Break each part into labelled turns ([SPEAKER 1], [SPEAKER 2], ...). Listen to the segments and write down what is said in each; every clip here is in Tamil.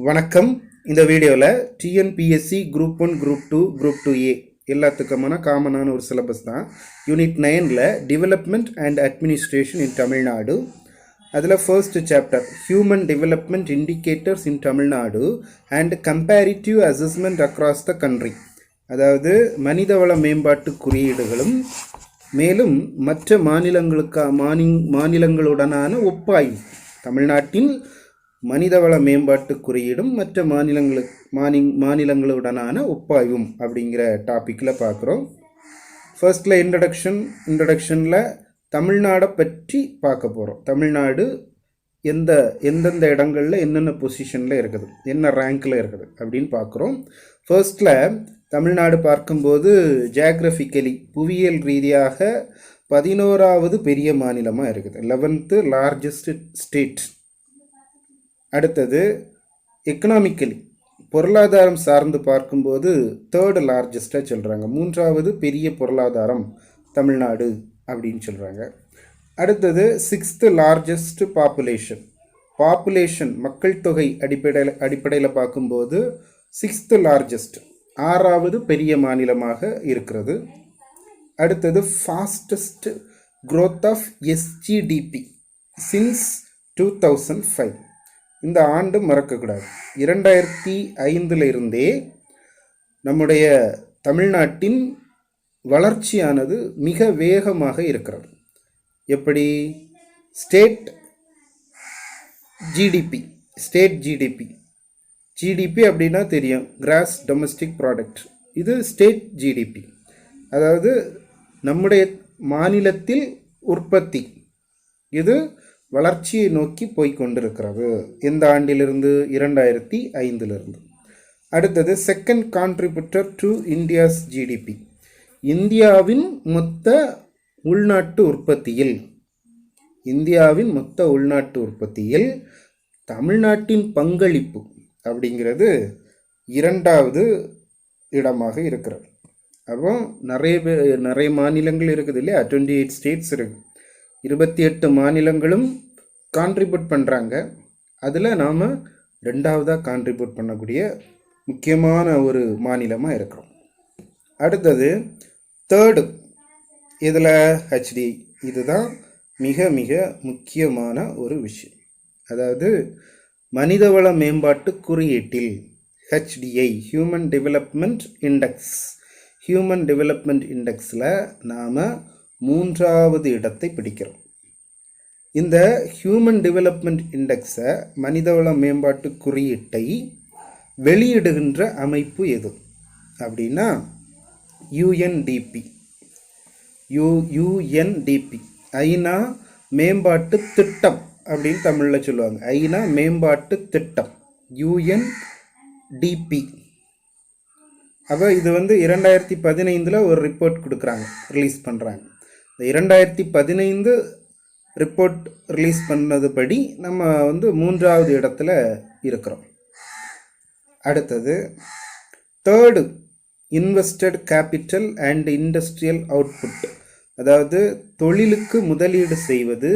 [SPEAKER 1] வணக்கம். இந்த வீடியோவில் TNPSC group 1 group 2 group 2A எல்லாத்துக்குமான காமனான ஒரு சிலபஸ் தான். யூனிட் 9ல் development and administration in Tamil Nadu. அதில் first chapter human development indicators in Tamil Nadu and comparative assessment across the country, அதாவது மனிதவள மேம்பாட்டு குறியீடுகளும் மேலும் மற்ற மாநிலங்களுடனான ஒப்பாய்வு. தமிழ்நாட்டின் மனிதவள மேம்பாட்டு குறியீடும் மற்ற மாநிலங்களுடனான ஒப்பாய்வும் அப்படிங்கிற டாப்பிக்கில் பார்க்குறோம். ஃபர்ஸ்டில் இன்ட்ரடக்ஷனில் தமிழ்நாடை பற்றி பார்க்க போகிறோம். தமிழ்நாடு எந்தெந்த இடங்களில் என்னென்ன பொசிஷனில் இருக்குது, என்ன ரேங்கில் இருக்குது அப்படின்னு பார்க்குறோம். ஃபர்ஸ்டில் தமிழ்நாடு பார்க்கும்போது ஜியாகிரபிக்கலி புவியியல் ரீதியாக 11வது பெரிய மாநிலமாக இருக்குது, 11th லார்ஜஸ்ட் ஸ்டேட். அடுத்தது எக்கனாமிக்கலி பொருளாதாரம் சார்ந்து பார்க்கும்போது 3rd லார்ஜஸ்ட்டாக சொல்கிறாங்க, 3வது பெரிய பொருளாதாரம் தமிழ்நாடு அப்படின்னு சொல்கிறாங்க. அடுத்தது 6th லார்ஜஸ்ட் பாப்புலேஷன் மக்கள் தொகை அடிப்படையில் பார்க்கும்போது 6th லார்ஜஸ்ட் 6வது பெரிய மாநிலமாக இருக்கிறது. அடுத்தது ஃபாஸ்டஸ்ட் க்ரோத் ஆஃப் எஸ்ஜிடிபி சின்ஸ் 2005. இந்த ஆண்டு மறக்கக்கூடாது. 2005 இருந்தே நம்முடைய தமிழ்நாட்டின் வளர்ச்சியானது மிக வேகமாக இருக்கிறது. எப்படி? ஸ்டேட் ஜிடிபி அப்படின்னா தெரியும், கிராஸ் டொமஸ்டிக் ப்ராடக்ட். இது ஸ்டேட் ஜிடிபி, அதாவது நம்முடைய மாநிலத்தில் உற்பத்தி. இது வளர்ச்சியை நோக்கி போய்கொண்டிருக்கிறது. எந்த ஆண்டிலிருந்து? 2005. அடுத்தது second contributor to India's GDP, இந்தியாவின் மொத்த உள்நாட்டு உற்பத்தியில் தமிழ்நாட்டின் பங்களிப்பு அப்படிங்கிறது 2வது இடமாக இருக்கிறது. அப்போ நிறைய மாநிலங்கள் இருக்குது இல்லையா, 28 ஸ்டேட்ஸ் இருக்குது. 28 மாநிலங்களும் கான்ட்ரிபியூட் பண்ணுறாங்க. அதில் நாம் 2வதாக கான்ட்ரிபியூட் பண்ணக்கூடிய முக்கியமான ஒரு மாநிலமாக இருக்கிறோம். அடுத்தது 3rd, இதில் HDI. இதுதான் மிக மிக முக்கியமான ஒரு விஷயம். அதாவது மனிதவள மேம்பாட்டு குறியீட்டில் HDI ஹியூமன் டெவலப்மெண்ட் இண்டெக்ஸில் நாம் 3வது இடத்தை பிடிக்கிறோம். இந்த ஹியூமன் டெவலப்மெண்ட் இண்டெக்ஸை மனிதவள மேம்பாட்டு குறியீட்டை வெளியிடுகின்ற அமைப்பு எது அப்படின்னா யுஎன்டிபி. ஐநா மேம்பாட்டு திட்டம் அப்படின்னு தமிழில் சொல்லுவாங்க. ஐநா மேம்பாட்டு திட்டம் UNDP. அப்போ இது 2015 ஒரு ரிப்போர்ட் கொடுக்குறாங்க, ரிலீஸ் பண்ணுறாங்க. இந்த 2015 ரிப்போர்ட் ரிலீஸ் பண்ணதுபடி நம்ம 3வது இடத்துல இருக்கிறோம். அடுத்தது 3rd invested capital and industrial output, அதாவது தொழிலுக்கு முதலீடு செய்வது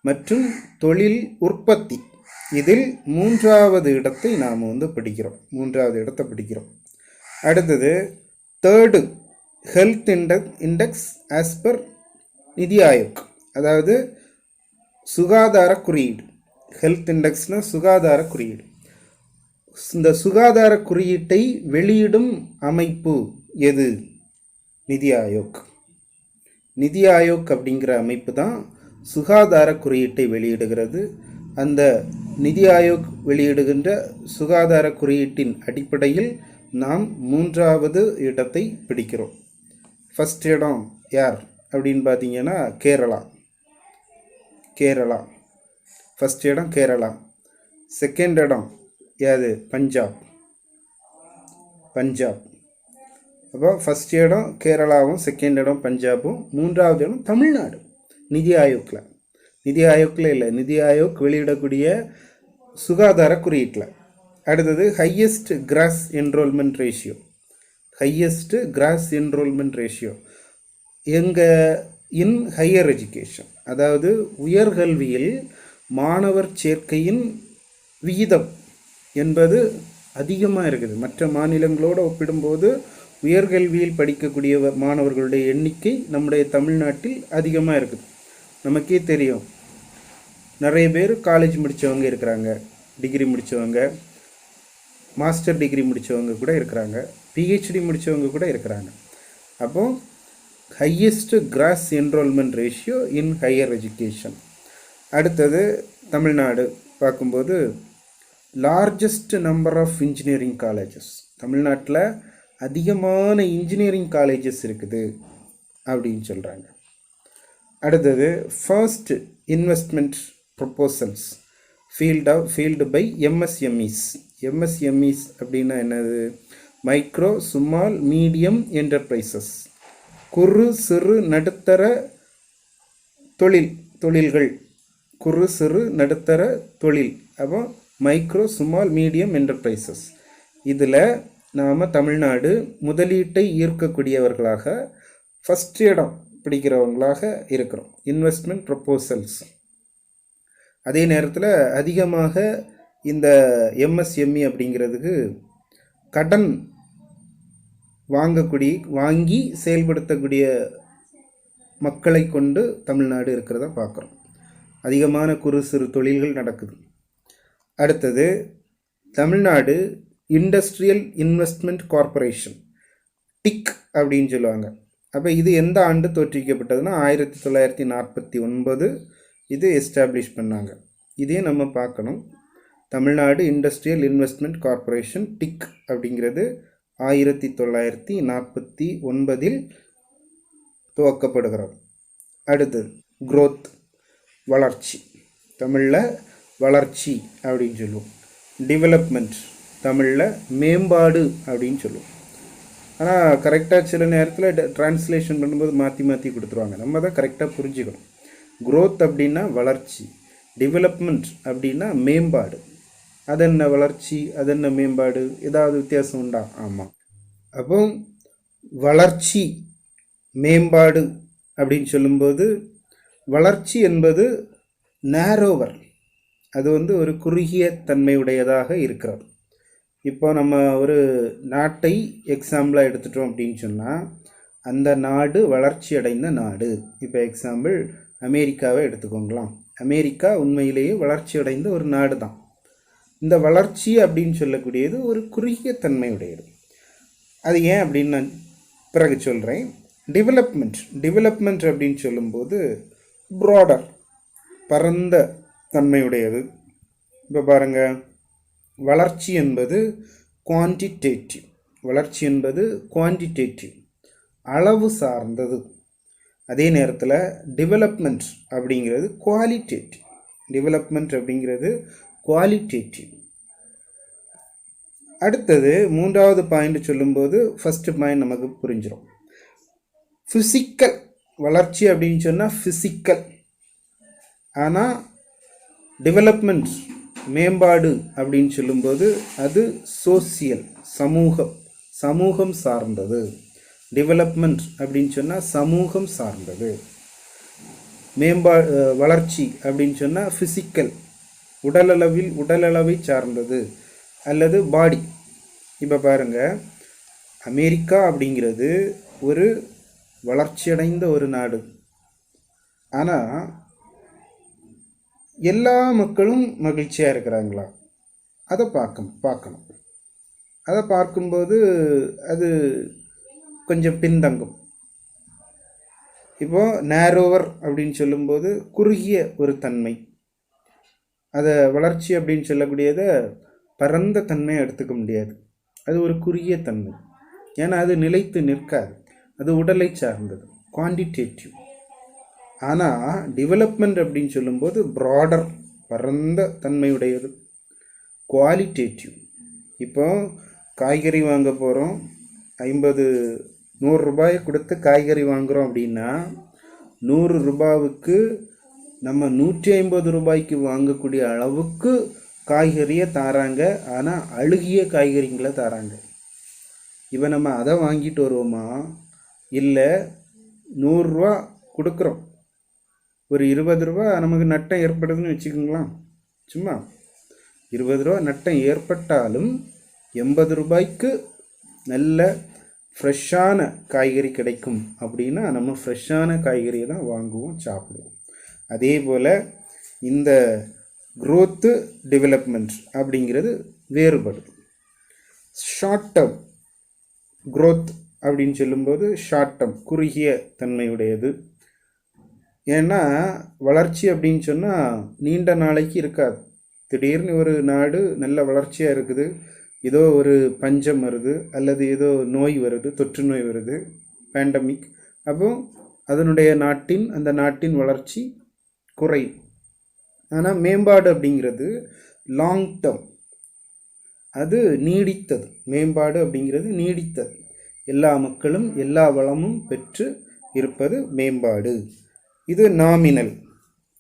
[SPEAKER 1] மற்றும் தொழில் உற்பத்தி. இதில் 3வது இடத்தை நாம் பிடிக்கிறோம், 3வது இடத்தை பிடிக்கிறோம். அடுத்தது 3rd health index as per நிதி ஆயோக், அதாவது சுகாதார குறியீடு. ஹெல்த் இண்டெக்ஸ்னால் சுகாதார குறியீடு. இந்த சுகாதார குறியீட்டை வெளியிடும் அமைப்பு எது? நிதி ஆயோக் அப்படிங்கிற அமைப்பு தான் சுகாதார குறியீட்டை வெளியிடுகிறது. அந்த நிதி ஆயோக் வெளியிடுகின்ற சுகாதார குறியீட்டின் அடிப்படையில் நாம் 3வது இடத்தை பிடிக்கிறோம். ஃபஸ்ட் இடம் யார் அப்படின்னு பார்த்தீங்கன்னா கேரளா. ஃபஸ்ட் இடம் கேரளா. செகண்ட் இடம் யாது? பஞ்சாப். அப்போ ஃபஸ்ட் இடம் கேரளாவும், செகண்ட் இடம் பஞ்சாபும், 3வது இடம் தமிழ்நாடு. நிதி ஆயோக்கில் இல்லை, நிதி ஆயோக் வெளியிடக்கூடிய சுகாதார குறியீட்டில். அடுத்தது highest gross enrolment ratio in higher education, அதாவது உயர்கல்வியில் மாணவர் சேர்க்கையின் விகிதம் என்பது அதிகமாக இருக்குது. மற்ற மாநிலங்களோடு ஒப்பிடும்போது உயர்கல்வியில் படிக்கக்கூடிய மாணவர்களுடைய எண்ணிக்கை நம்முடைய தமிழ்நாட்டில் அதிகமாக இருக்குது. நமக்கே தெரியும், நிறைய பேர் காலேஜ் முடித்தவங்க இருக்கிறாங்க, டிகிரி முடித்தவங்க, மாஸ்டர் டிகிரி முடித்தவங்க கூட இருக்கிறாங்க, பிஹெச்டி முடித்தவங்க கூட இருக்கிறாங்க. அப்போது highest gross enrolment ratio in higher education. அடுத்தது தமிழ்நாடு பார்க்கும்போது largest number of engineering colleges. தமிழ்நாட்டில் அதிகமான இன்ஜினியரிங் காலேஜஸ் இருக்குது அப்படின்னு சொல்கிறாங்க. அடுத்தது first investment proposals filed by MSMEs. MSMEs அப்படின்னா என்னது? மைக்ரோ ஸ்மால் மீடியம் என்டர்பிரைசஸ், குறு சிறு நடுத்தர தொழில்கள், குறு சிறு நடுத்தர தொழில். அப்போ மைக்ரோ ஸ்மால் மீடியம் என்டர்பிரைசஸ். இதில் நாம் தமிழ்நாடு முதலீட்டை ஈர்க்கக்கூடியவர்களாக ஃபஸ்ட் இடம் பிடிக்கிறவங்களாக இருக்கிறோம். Investment proposals. அதே நேரத்தில் அதிகமாக இந்த எம்எஸ்எம்இ அப்படிங்கிறதுக்கு கடன் வாங்கி செயல்படுத்தக்கூடிய மக்களை கொண்டு தமிழ்நாடு இருக்கிறத பார்க்குறோம். அதிகமான குறு சிறு தொழில்கள் நடக்குது. அடுத்தது Tamil Nadu industrial investment corporation, TIIC அப்படின்னு சொல்லுவாங்க. அப்போ இது எந்த ஆண்டு தோற்றுவிக்கப்பட்டதுன்னா 1949 இது எஸ்டாப்ளிஷ் பண்ணாங்க. இதையும் நம்ம பார்க்கணும். Tamil Nadu industrial investment corporation TIIC அப்படிங்கிறது 1949 துவக்கப்படுகிறது. அடுத்தது growth, வளர்ச்சி. தமிழில் வளர்ச்சி அப்படின்னு சொல்லுவோம். டெவலப்மெண்ட் தமிழில் மேம்பாடு அப்படின்னு சொல்லுவோம். ஆனால் கரெக்டாக சில நேரத்தில் டிரான்ஸ்லேஷன் பண்ணும்போது மாற்றி கொடுத்துருவாங்க. நம்ம தான் கரெக்டாக புரிஞ்சுக்கணும். growth அப்படின்னா வளர்ச்சி, டெவலப்மெண்ட் அப்படின்னா மேம்பாடு. அதென்ன வளர்ச்சி, அதென்ன மேம்பாடு, ஏதாவது வித்தியாசம் உண்டா? ஆமாம். அப்போ வளர்ச்சி மேம்பாடு அப்படின்னு சொல்லும்போது வளர்ச்சி என்பது நேரோவர், அது ஒரு குறுகிய தன்மையுடையதாக இருக்கிறது. இப்போ நம்ம ஒரு நாட்டை எக்ஸாம்பிளாக எடுத்துட்டோம் அப்படின்னு சொன்னால் அந்த நாடு வளர்ச்சி அடைந்த நாடு. இப்போ எக்ஸாம்பிள் அமெரிக்காவை எடுத்துக்கோங்களாம். அமெரிக்கா உண்மையிலேயே வளர்ச்சி அடைந்த ஒரு நாடு தான். இந்த வளர்ச்சி அப்படின்னு சொல்லக்கூடியது ஒரு குறுகிய தன்மையுடையது. அது ஏன் அப்படின்னு நான் பிறகு சொல்கிறேன். டெவலப்மெண்ட் அப்படின்னு சொல்லும்போது ப்ராடர், பரந்த தன்மையுடையது. இப்போ பாருங்கள், வளர்ச்சி என்பது குவான்டிடேட்டிவ், அளவு சார்ந்தது. அதே நேரத்தில் டெவலப்மெண்ட் அப்படிங்கிறது குவாலிட்டேட்டிவ். அடுத்தது மூன்றாவது பாயிண்ட் சொல்லும்போது ஃபஸ்ட்டு பாயிண்ட் நமக்கு புரிஞ்சிடும். ஃபிசிக்கல் வளர்ச்சி அப்படின்னு சொன்னால் ஃபிசிக்கல். ஆனால் டெவலப்மெண்ட் மேம்பாடு அப்படின்னு சொல்லும்போது அது சோசியல், சமூகம் சார்ந்தது. டெவலப்மெண்ட் அப்படின்னு சொன்னால் சமூகம் சார்ந்தது. வளர்ச்சி அப்படின்னு சொன்னால் ஃபிசிக்கல், உடலளவை சார்ந்தது அல்லது பாடி. இப்போ பாருங்கள், அமெரிக்கா அப்படிங்கிறது ஒரு வளர்ச்சியடைந்த ஒரு நாடு. ஆனால் எல்லா மக்களும் மகிழ்ச்சியாக இருக்கிறாங்களா? அதை பார்க்கணும். அதை பார்க்கும்போது அது கொஞ்சம் பின்தங்கும். இப்போது நேரோவர் அப்படின்னு சொல்லும்போது குறுகிய ஒரு தன்மை. அதை வளர்ச்சி அப்படின்னு சொல்லக்கூடியதை பரந்த தன்மையை எடுத்துக்க முடியாது. அது ஒரு குறுகிய தன்மை. ஏன்னா அது நிலைத்து நிற்காது. அது உடலை சார்ந்தது, குவான்டிடேட்டிவ். ஆனால் டெவலப்மெண்ட் அப்படின்னு சொல்லும்போது ப்ராடர், பரந்த தன்மையுடையது, குவாலிட்டேட்டிவ். இப்போ காய்கறி வாங்க போகிறோம், 100 ரூபாயை கொடுத்து காய்கறி வாங்குகிறோம் அப்படின்னா 100 ரூபாவுக்கு நம்ம 150 ரூபாய்க்கு வாங்கக்கூடிய அளவுக்கு காய்கறியை தாராங்க. ஆனால் அழுகிய காய்கறிங்களை தாராங்க. இப்போ நம்ம அதை வாங்கிட்டு வருவோமா? இல்லை, 100 ரூபா கொடுக்குறோம், ஒரு 20 ரூபா நமக்கு நட்டம் ஏற்படுதுன்னு வச்சுக்கோங்களேன். சும்மா ரூபா நட்டம் ஏற்பட்டாலும் 80 ரூபாய்க்கு நல்ல ஃப்ரெஷ்ஷான காய்கறி கிடைக்கும் அப்படின்னா நம்ம ஃப்ரெஷ்ஷான காய்கறியை தான் வாங்குவோம், சாப்பிடுவோம். அதே போல் இந்த growth டெவலப்மெண்ட் அப்படிங்கிறது வேறுபடுது. ஷார்ட் டேர்ம் growth அப்படின்னு சொல்லும்போது ஷார்ட் டேர்ம் குறுகிய தன்மையுடையது. ஏன்னா வளர்ச்சி அப்படின்னு சொன்னால் நீண்ட நாளைக்கு இருக்காது. திடீர்னு ஒரு நாடு நல்ல வளர்ச்சியாக இருக்குது, ஏதோ ஒரு பஞ்சம் வருது அல்லது ஏதோ நோய் வருது, தொற்று நோய் வருது, பேண்டமிக், அப்போ அதனுடைய அந்த நாட்டின் வளர்ச்சி குறையும். ஆனால் மேம்பாடு அப்படிங்கிறது லாங் டேர்ம், அது நீடித்தது. மேம்பாடு அப்படிங்கிறது நீடித்தது. எல்லா மக்களும் எல்லா வளமும் பெற்று இருப்பது மேம்பாடு. இது நாமினல்,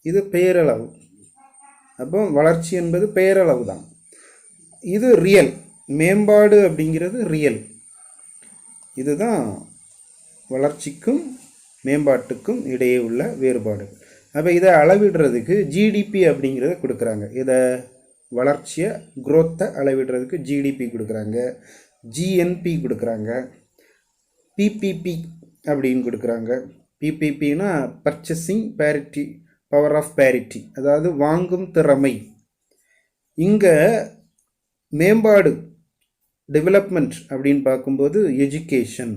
[SPEAKER 1] இது பெயரளவு. அப்போ வளர்ச்சி என்பது பெயரளவு தான். இது ரியல், மேம்பாடு அப்படிங்கிறது ரியல். இதுதான் வளர்ச்சிக்கும் மேம்பாட்டுக்கும் இடையே உள்ள வேறுபாடு. அப்போ இதை அளவிடுறதுக்கு ஜிடிபி அப்படிங்கிறத கொடுக்குறாங்க. இதை வளர்ச்சியை குரோத்தை அளவிடுறதுக்கு ஜிடிபி கொடுக்குறாங்க, ஜிஎன்பி கொடுக்குறாங்க, பிபிபி அப்படின்னு கொடுக்குறாங்க. பிபிபினா purchasing parity, power of parity, அதாவது வாங்கும் திறமை. இங்கே மேம்பாடு டெவலப்மெண்ட் அப்படின்னு பார்க்கும்போது எஜுகேஷன்,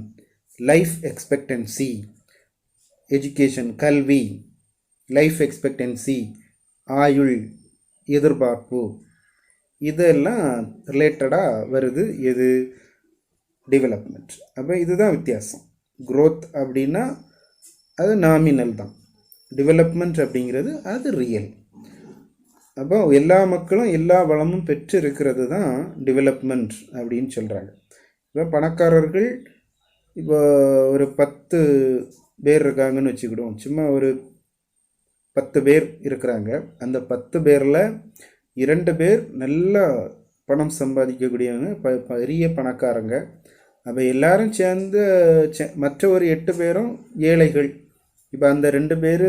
[SPEAKER 1] லைஃப் எக்ஸ்பெக்டன்சி, எஜுகேஷன் கல்வி, லைஃப் எக்ஸ்பெக்டன்சி ஆயுள் எதிர்பார்ப்பு, இதெல்லாம் ரிலேட்டடாக வருது எது டெவலப்மெண்ட். அப்போ இதுதான் வித்தியாசம். growth அப்படின்னா அது நாமினல் தான், டெவலப்மெண்ட் அப்படிங்கிறது அது ரியல். அப்போ எல்லா மக்களும் எல்லா வளமும் பெற்று இருக்கிறது தான் டெவலப்மெண்ட் அப்படின்னு சொல்கிறாங்க. இப்போ பணக்காரர்கள் இப்போ ஒரு 10 பேர் இருக்காங்கன்னு வச்சுக்கிடுவோம், சும்மா ஒரு 10 பேர் இருக்கிறாங்க. அந்த 10 பேரில் 2 பேர் நல்லா பணம் சம்பாதிக்கக்கூடியவங்க, பெரிய பணக்காரங்க. அப்போ எல்லாரும் சேர்ந்து மற்ற ஒரு 8 பேரும் ஏழைகள். இப்போ அந்த 2 பேர்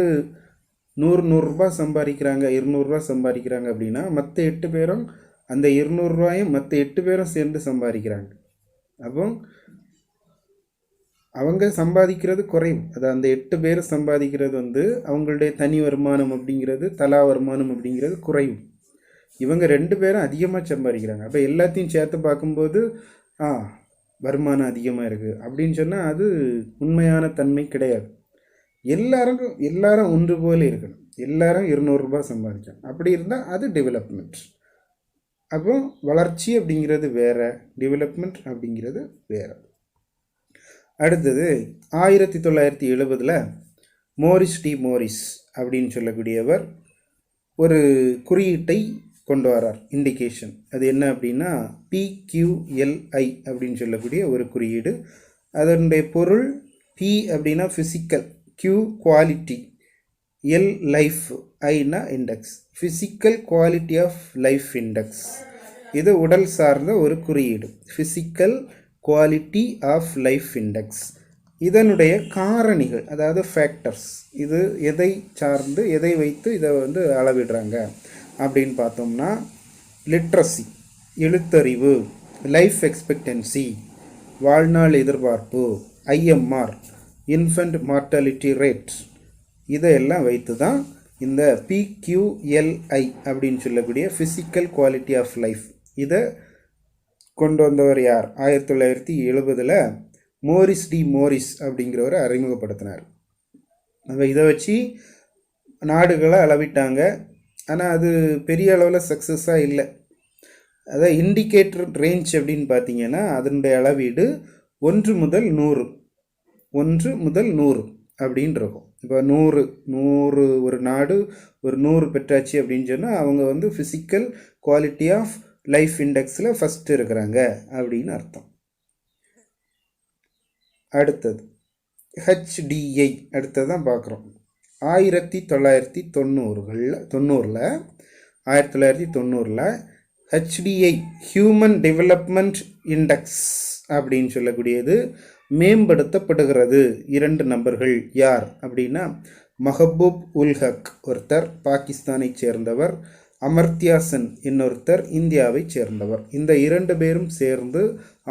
[SPEAKER 1] 100 ரூபா சம்பாதிக்கிறாங்க, 200 ரூபா சம்பாதிக்கிறாங்க அப்படின்னா மற்ற 8 பேரும் அந்த 200 ரூபாயும் மற்ற 8 பேரும் சேர்ந்து சம்பாதிக்கிறாங்க. அப்போ அவங்க சம்பாதிக்கிறது குறையும். அது அந்த 8 பேர் சம்பாதிக்கிறது அவங்களுடைய தனி வருமானம் அப்படிங்கிறது, தலா வருமானம் அப்படிங்கிறது குறையும். இவங்க 2 பேரும் அதிகமாக சம்பாதிக்கிறாங்க. அப்போ எல்லாத்தையும் சேர்த்து பார்க்கும்போது வருமானம் அதிகமாக இருக்குது அப்படின்னு சொன்னால் அது உண்மையான தன்மை கிடையாது. எல்லாரும் ஒன்று போல இருக்கணும், எல்லாரும் 200 ரூபா சம்பாதிக்கணும். அப்படி இருந்தால் அது டெவலப்மெண்ட். அப்போ வளர்ச்சி அப்படிங்கிறது வேறு, டெவலப்மெண்ட் அப்படிங்கிறது வேறு. அடுத்தது 1970 மோரிஸ் டி மோரிஸ் அப்படின்னு சொல்லக்கூடியவர் ஒரு குறியீட்டை கொண்டு வரார், இண்டிகேஷன். அது என்ன அப்படின்னா PQLI அப்படின்னு சொல்லக்கூடிய ஒரு குறியீடு. அதனுடைய பொருள் P அப்படின்னா physical, Q quality, L life, ஐனா index, physical quality of life index. இது உடல் சார்ந்த ஒரு குறியீடு, physical quality of life index. இதனுடைய காரணிகள், அதாவது ஃபேக்டர்ஸ், இது எதை சார்ந்து எதை வைத்து இதை அளவிடுறாங்க அப்படின்னு பார்த்தோம்னா லிட்ரஸி எழுத்தறிவு, லைஃப் எக்ஸ்பெக்டன்சி வாழ்நாள் எதிர்பார்ப்பு, IMR இன்ஃபென்ட் மார்ட்டாலிட்டி ரேட், இதையெல்லாம் வைத்து தான் இந்த PQLI அப்படின்னு சொல்லக்கூடிய ஃபிசிக்கல் குவாலிட்டி ஆஃப் லைஃப் இதை கொண்டு வந்தவர் யார்? 1970 மோரிஸ் டி மோரிஸ் அப்படிங்கிறவரை அறிமுகப்படுத்தினார். அப்போ இதை வச்சு நாடுகளை அளவிட்டாங்க. ஆனால் அது பெரிய அளவில் சக்ஸஸாக இல்லை. அதாவது இண்டிகேட்டர் ரேஞ்ச் அப்படின்னு பார்த்தீங்கன்னா அதனுடைய அளவீடு 1 முதல் 100 அப்படின்னு இருக்கும். இப்போ 100 ஒரு நாடு ஒரு 100 பெற்றாச்சு அப்படின்னு சொன்னால் அவங்க ஃபிசிக்கல் குவாலிட்டி ஆஃப் லைஃப் இண்டெக்ஸில் ஃபஸ்ட்டு இருக்கிறாங்க அப்படின்னு அர்த்தம். அடுத்தது HDI அடுத்ததான் பார்க்குறோம். 1990 HDI ஹியூமன் டெவலப்மெண்ட் இண்டெக்ஸ் அப்படின்னு சொல்லக்கூடியது மேம்படுத்தப்படுகிறது. 2 நபர்கள் யார் அப்படின்னா மஹபூப் உல் ஹக் ஒருத்தர், பாகிஸ்தானை சேர்ந்தவர், அமர்த்தியா சென் இன்னொருத்தர் இந்தியாவைச் சேர்ந்தவர். இந்த 2 பேரும் சேர்ந்து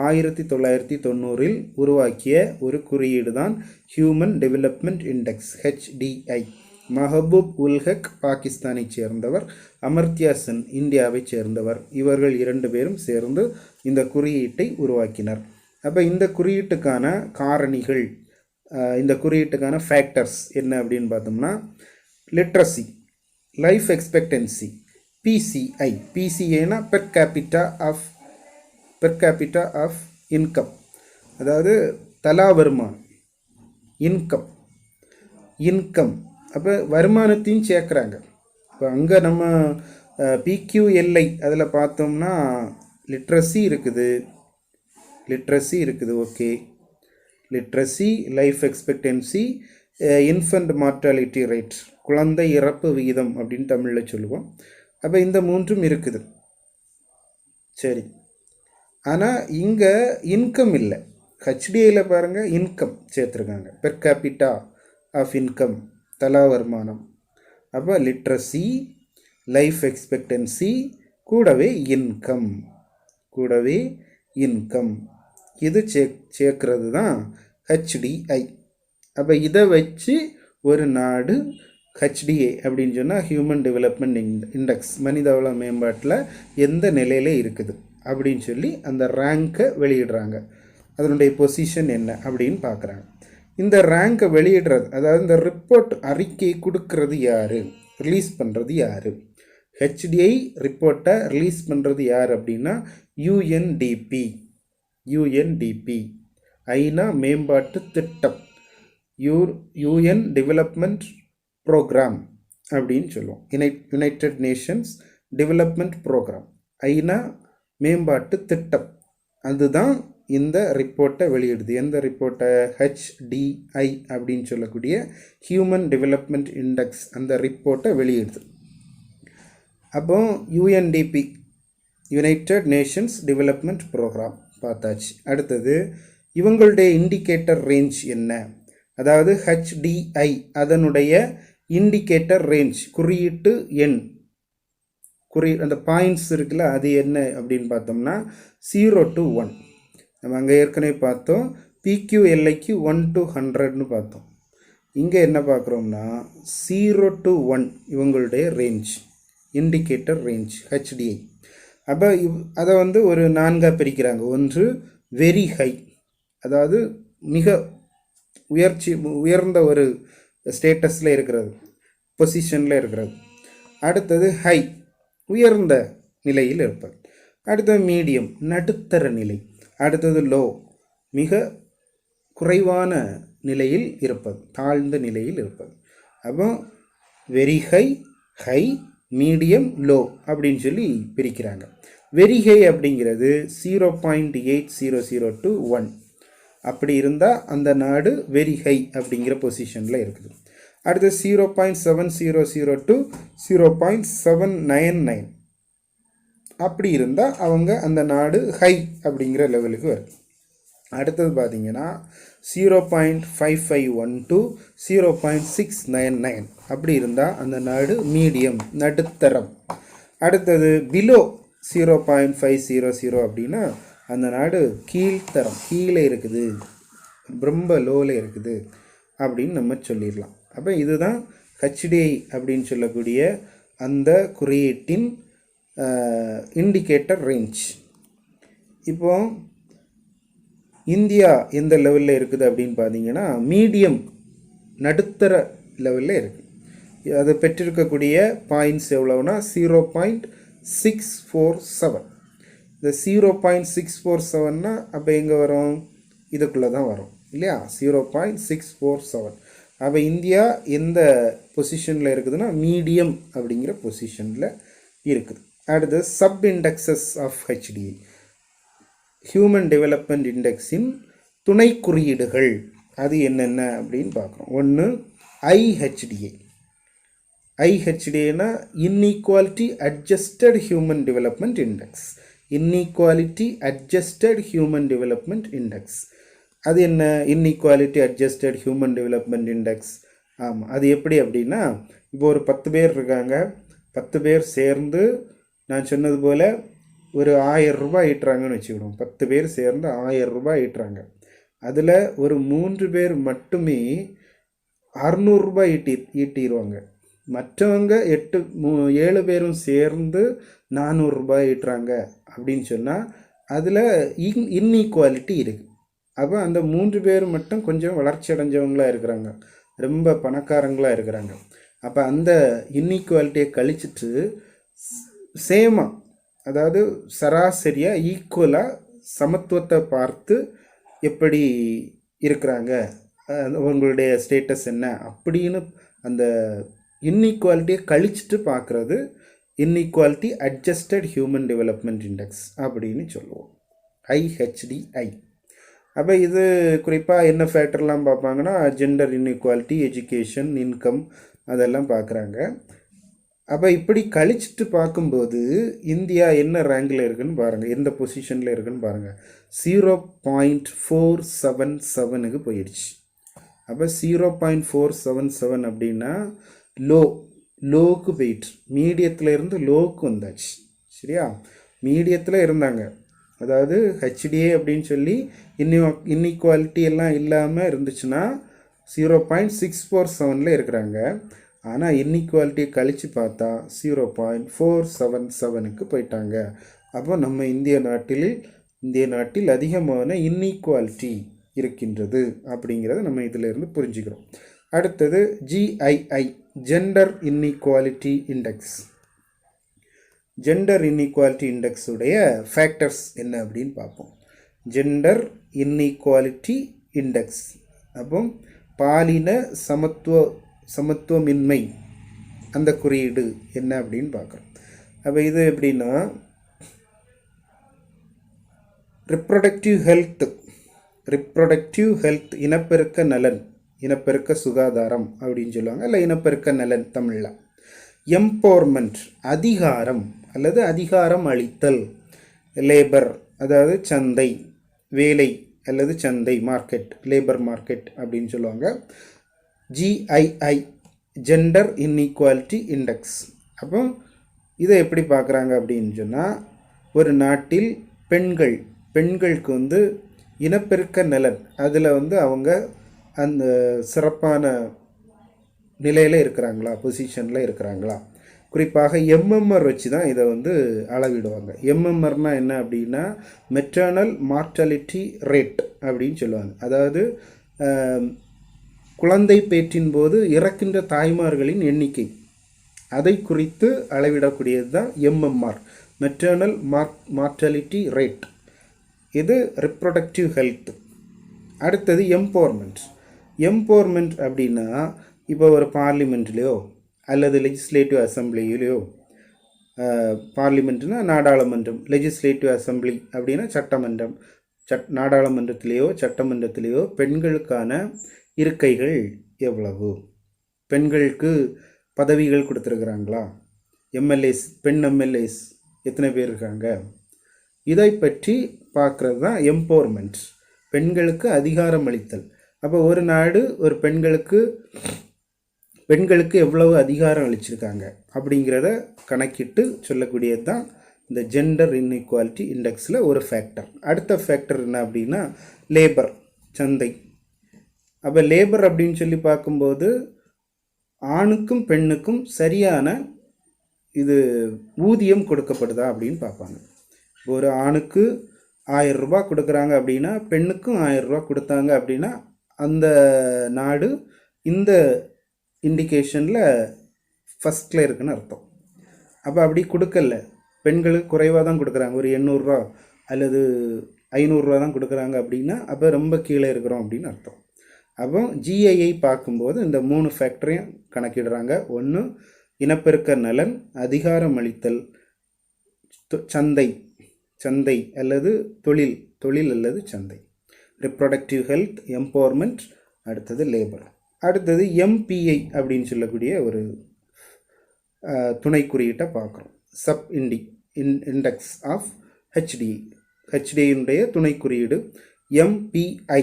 [SPEAKER 1] 1990 உருவாக்கிய ஒரு குறியீடு தான் human development index HDI. Mahbub ul Haq பாகிஸ்தானைச் சேர்ந்தவர், அமர்த்தியா சென் இந்தியாவைச் சேர்ந்தவர். இவர்கள் 2 பேரும் சேர்ந்து இந்த குறியீட்டை உருவாக்கினர். அப்போ இந்த குறியீட்டுக்கான காரணிகள், இந்த குறியீட்டுக்கான ஃபேக்டர்ஸ் என்ன அப்படின்னு பார்த்தோம்னா, லிட்ரஸி, லைஃப் எக்ஸ்பெக்டன்சி, PCI, PCAனா பெர் கேபிட்டா ஆஃப் இன்கம், அதாவது தலா வருமானம், இன்கம். அப்போ வருமானத்தையும் சேர்க்குறாங்க. இப்போ அங்கே நம்ம PQLI அதில் பார்த்தோம்னா லிட்ரஸி இருக்குது. Okay, literacy, life expectancy, infant mortality rate, குழந்தை இறப்பு விகிதம் அப்படின்னு தமிழில் சொல்லுவோம். அப்போ இந்த 3ம் இருக்குது. சரி, ஆனால் இங்கே இன்கம் இல்லை. HDIயில் பாருங்கள், இன்கம் சேர்த்துருக்காங்க, பெர் கேபிட்டா ஆஃப் இன்கம், தலா வருமானம். அப்போ லிட்ரஸி, லைஃப் எக்ஸ்பெக்டன்சி கூடவே இன்கம் இது சேர்க்கிறது தான் HDI. அப்போ இதை வச்சு ஒரு நாடு HDI அப்படின்னு சொன்னால் ஹியூமன் டெவலப்மெண்ட் இண்டெக்ஸ், மனிதவள மேம்பாட்டில் எந்த நிலையில் இருக்குது அப்படின்னு சொல்லி அந்த ரேங்கை வெளியிடுறாங்க. அதனுடைய பொசிஷன் என்ன அப்படின்னு பார்க்குறாங்க. இந்த ரேங்கை வெளியிடுறது, அதாவது இந்த ரிப்போர்ட் அறிக்கை கொடுக்கறது யார், ரிலீஸ் பண்ணுறது யார்? HDI ரிப்போர்ட்டை ரிலீஸ் பண்ணுறது யார் அப்படின்னா UNDP, ஐநா மேம்பாட்டு திட்டம், UN டெவலப்மெண்ட் ப்ரோக்ராம் அப்படின்னு சொல்லுவோம். யுனைடெட் நேஷன்ஸ் டெவலப்மெண்ட் ப்ரோக்ராம், ஐநா மேம்பாட்டு திட்டம். அதுதான் இந்த ரிப்போர்ட்டை வெளியிடுது. எந்த ரிப்போர்ட்டை? HDI அப்படின்னு சொல்லக்கூடிய ஹியூமன் டெவலப்மெண்ட் இண்டெக்ஸ் அந்த ரிப்போர்ட்டை வெளியிடுது. அப்போ UNDP, united nations development programme பார்த்தாச்சு. அடுத்தது இவங்களுடைய இண்டிகேட்டர் ரேஞ்ச் என்ன? அதாவது HDI அதனுடைய இண்டிகேட்டர் ரேஞ்ச், குறியீட்டு எண், அந்த பாயிண்ட்ஸ் இருக்குல்ல, அது என்ன அப்படின்னு பார்த்தோம்னா 0 to 1. நம்ம அங்கே ஏற்கனவே பார்த்தோம், PQLIக்கு 1 to 100ன்னு பார்த்தோம். இங்கே என்ன பார்க்குறோம்னா 0 to 1 இவங்களுடைய ரேஞ்ச், இண்டிகேட்டர் ரேஞ்ச் HDI. அப்போ அதை வந்து ஒரு 4ஆக பிரிக்கிறாங்க. ஒன்று வெரி ஹை, அதாவது மிக உயர்ந்த ஒரு ஸ்டேட்டஸில் இருக்கிறது, பொசிஷனில் இருக்கிறது. அடுத்தது ஹை, உயர்ந்த நிலையில் இருப்பது. அடுத்தது மீடியம், நடுத்தர நிலை. அடுத்தது லோ, மிக குறைவான நிலையில் இருப்பது, தாழ்ந்த நிலையில் இருப்பது. அப்போ வெரி ஹை, மீடியம், லோ அப்படின்னு சொல்லி பிரிக்கிறாங்க. வெரி ஹை அப்படிங்கிறது 0.800 to 1. அப்படி இருந்தால் அந்த நாடு வெரி ஹை அப்படிங்கிற பொசிஷனில் இருக்குது. அடுத்து 0.700 to 0.799 அப்படி இருந்தால் அவங்க அந்த நாடு ஹை அப்படிங்கிற லெவலுக்கு வருது. அடுத்தது பார்த்திங்கன்னா 0.551 to 0.699 அப்படி இருந்தால் அந்த நாடு மீடியம், நடுத்தரம். அடுத்தது பிலோ 0.500 அப்படின்னா அந்த நாடு கீழ்த்தரம், கீழே இருக்குது, ரொம்ப லோவில் இருக்குது அப்படின்னு நம்ம சொல்லிடலாம். அப்போ இதுதான் HDI அப்படின்னு சொல்லக்கூடிய அந்த குறியீட்டின் இண்டிகேட்டர் ரேஞ்ச். இப்போ இந்தியா எந்த லெவலில் இருக்குது அப்படின்னு பார்த்தீங்கன்னா மீடியம், நடுத்தர லெவலில் இருக்குது. அது பெற்றிருக்கக்கூடிய பாயிண்ட்ஸ் எவ்வளோனா 0.647. இந்த 0.647னா அப்போ எங்கே வரும்? இதுக்குள்ளே தான் வரும் இல்லையா? 0.647. அப்போ இந்தியா எந்த பொசிஷனில் இருக்குதுன்னா மீடியம் அப்படிங்கிற பொசிஷனில் இருக்குது. அடுத்து sub indexes of HDI, human development இண்டெக்ஸின் துணை குறியீடுகள் அது என்னென்ன அப்படின்னு பார்க்குறோம். ஒன்று IHDAனா inequality adjusted human development index. Inequality adjusted human development index அது என்ன? Inequality adjusted human development index. ஆமாம், அது எப்படி அப்படின்னா, இப்போ ஒரு 10 பேர் இருக்காங்க, 10 பேர் சேர்ந்து நான் சொன்னது போல் ஒரு 1000 ரூபாய் ஈட்டுறாங்கன்னு வச்சுக்கிடுவோம். 10 பேர் சேர்ந்து 1000 ரூபாய் ஈட்டுறாங்க. அதில் ஒரு 3 பேர் மட்டுமே 600 ரூபாய் ஈட்டிடுவாங்க. மற்றவங்க 7 பேரும் சேர்ந்து 400 ரூபாய் ஈட்டுறாங்க அப்படின்னு சொன்னால் அதில் இன்இக்வாலிட்டி இருக்குது. அப்போ அந்த 3 பேர் மட்டும் கொஞ்சம் வளர்ச்சி அடைஞ்சவங்களாக இருக்கிறாங்க, ரொம்ப பணக்காரங்களாக இருக்கிறாங்க. அப்போ அந்த இன்இக்வாலிட்டியை கழிச்சிட்டு சேமாக, அதாவது சராசரியாக ஈக்குவலாக சமத்துவத்தை பார்த்து எப்படி இருக்கிறாங்க, அவங்களுடைய ஸ்டேட்டஸ் என்ன அப்படின்னு அந்த இன்இக்வாலிட்டியை கழிச்சிட்டு பார்க்குறது inequality adjusted human development index அப்படின்னு சொல்லுவோம், IHDI. அப்போ இது குறிப்பாக என்ன ஃபேக்டர்லாம் பார்ப்பாங்கன்னா ஜெண்டர் இன்இக்வாலிட்டி, எஜுகேஷன், இன்கம் அதெல்லாம் பார்க்குறாங்க. அப்போ இப்படி கழிச்சிட்டு பார்க்கும்போது இந்தியா என்ன ரேங்கில் இருக்குதுன்னு பாருங்கள், எந்த பொசிஷனில் இருக்குதுன்னு பாருங்கள். 0.477க்கு போயிடுச்சு. அப்போ 0.477 அப்படின்னா லோவுக்கு போயிட்டு மீடியத்தில் இருந்து லோவுக்கு வந்தாச்சு. சரியா, மீடியத்தில் இருந்தாங்க. அதாவது HDA அப்படின்னு சொல்லி இன்இக்வாலிட்டி எல்லாம் இல்லாமல் இருந்துச்சுன்னா 0.647 இருக்கிறாங்க. ஆனால் இன்இக்வாலிட்டியை கழித்து பார்த்தா 0.477க்கு போயிட்டாங்க. அப்போ நம்ம இந்திய நாட்டில் அதிகமான இன்இக்வாலிட்டி இருக்கின்றது அப்படிங்கிறத நம்ம இதிலிருந்து புரிஞ்சுக்கிறோம். அடுத்தது GII, gender inequality index. Gender inequality இண்டெக்ஸுடைய ஃபேக்டர்ஸ் என்ன அப்படின்னு பார்ப்போம். ஜெண்டர் இன்இக்வாலிட்டி இண்டெக்ஸ் அப்போ பாலின சமத்துவமின்மை அந்த குறியீடு என்ன அப்படின்னு பார்க்குறோம். அப்போ இது எப்படின்னா ரிப்ரொடக்டிவ் ஹெல்த் இனப்பெருக்க நலன், இனப்பெருக்க சுகாதாரம் அப்படின்னு சொல்லுவாங்க, இல்லை இனப்பெருக்க நலன் தமிழில். எம்பவர்மெண்ட் அதிகாரம் அல்லது அதிகாரம் அளித்தல். லேபர் அதாவது சந்தை, வேலை அல்லது சந்தை, மார்க்கெட், லேபர் மார்க்கெட் அப்படின்னு சொல்லுவாங்க. GII gender inequality index. அப்போ இதை எப்படி பார்க்குறாங்க அப்படின்னு சொன்னால் ஒரு நாட்டில் பெண்களுக்கு வந்து இனப்பெருக்க நலன் அதில் வந்து அவங்க அந்த சிறப்பான நிலையில் இருக்கிறாங்களா, பொசிஷனில் இருக்கிறாங்களா. குறிப்பாக MMR வச்சு தான் இதை வந்து அளவிடுவாங்க. MMRனால் என்ன அப்படின்னா மெட்டர்னல் மார்டாலிட்டி ரேட் அப்படின்னு சொல்லுவாங்க. அதாவது குழந்தை பேற்றின் போது இறக்கின்ற தாய்மார்களின் எண்ணிக்கை, அதை குறித்து அளவிடக்கூடியது தான் MMR, மெட்டர்னல் மார்டாலிட்டி ரேட். இது ரிப்ரொடக்டிவ் ஹெல்த். அடுத்தது எம்பவர்மெண்ட் அப்படின்னா இப்போ ஒரு பார்லிமெண்ட்லேயோ அல்லது லெஜிஸ்லேட்டிவ் அசம்பிளியிலையோ, பார்லிமெண்ட்னா நாடாளுமன்றம், லெஜிஸ்லேட்டிவ் அசம்பிளி அப்படின்னா சட்டமன்றம், நாடாளுமன்றத்திலேயோ சட்டமன்றத்திலேயோ பெண்களுக்கான இருக்கைகள் எவ்வளவு, பெண்களுக்கு பதவிகள் கொடுத்துருக்குறாங்களா, பெண் எம்எல்ஏஸ் எத்தனை பேர் இருக்காங்க, இதை பற்றி பார்க்குறது தான் எம்பவர்மெண்ட், பெண்களுக்கு அதிகாரம் அளித்தல். அப்போ ஒரு நாடு ஒரு பெண்களுக்கு எவ்வளவு அதிகாரம் அளிச்சிருக்காங்க அப்படிங்கிறத கணக்கிட்டு சொல்லக்கூடியது தான் இந்த ஜெண்டர் இன்இக்வாலிட்டி இண்டெக்ஸில் ஒரு ஃபேக்டர். அடுத்த ஃபேக்டர் என்ன அப்படின்னா லேபர், சந்தை. அப்போ லேபர் அப்படின்னு சொல்லி பார்க்கும்போது ஆணுக்கும் பெண்ணுக்கும் சரியான இது ஊதியம் கொடுக்கப்படுதா அப்படின்னு பார்ப்பாங்க. ஒரு ஆணுக்கு 1000 ரூபாய் கொடுக்குறாங்க அப்படின்னா பெண்ணுக்கும் 1000 ரூபாய் கொடுத்தாங்க அப்படின்னா அந்த நாடு இந்த இண்டிகேஷனில் ஃபஸ்ட்டில் இருக்குன்னு அர்த்தம். அப்போ அப்படி கொடுக்கல, பெண்களுக்கு குறைவாக தான் கொடுக்குறாங்க, ஒரு 800 ரூபா அல்லது 500 ரூபா தான் கொடுக்குறாங்க அப்படின்னா அப்போ ரொம்ப கீழே இருக்கிறோம் அப்படின்னு அர்த்தம். அப்போ GII பார்க்கும்போது இந்த 3 ஃபேக்டரையும் கணக்கிடுறாங்க. ஒன்று இனப்பெருக்க நலன், அதிகாரம் அளித்தல், சந்தை அல்லது தொழில் அல்லது சந்தை, ரிப்ரொடக்டிவ் ஹெல்த், எம்பவர்மெண்ட், அடுத்தது லேபர். அடுத்தது MPI அப்படின்னு சொல்லக்கூடிய ஒரு துணை குறியீட்டை பார்க்குறோம். சப் இண்டெக்ஸ் ஆஃப் HDIனுடைய துணை குறியீடு MPI.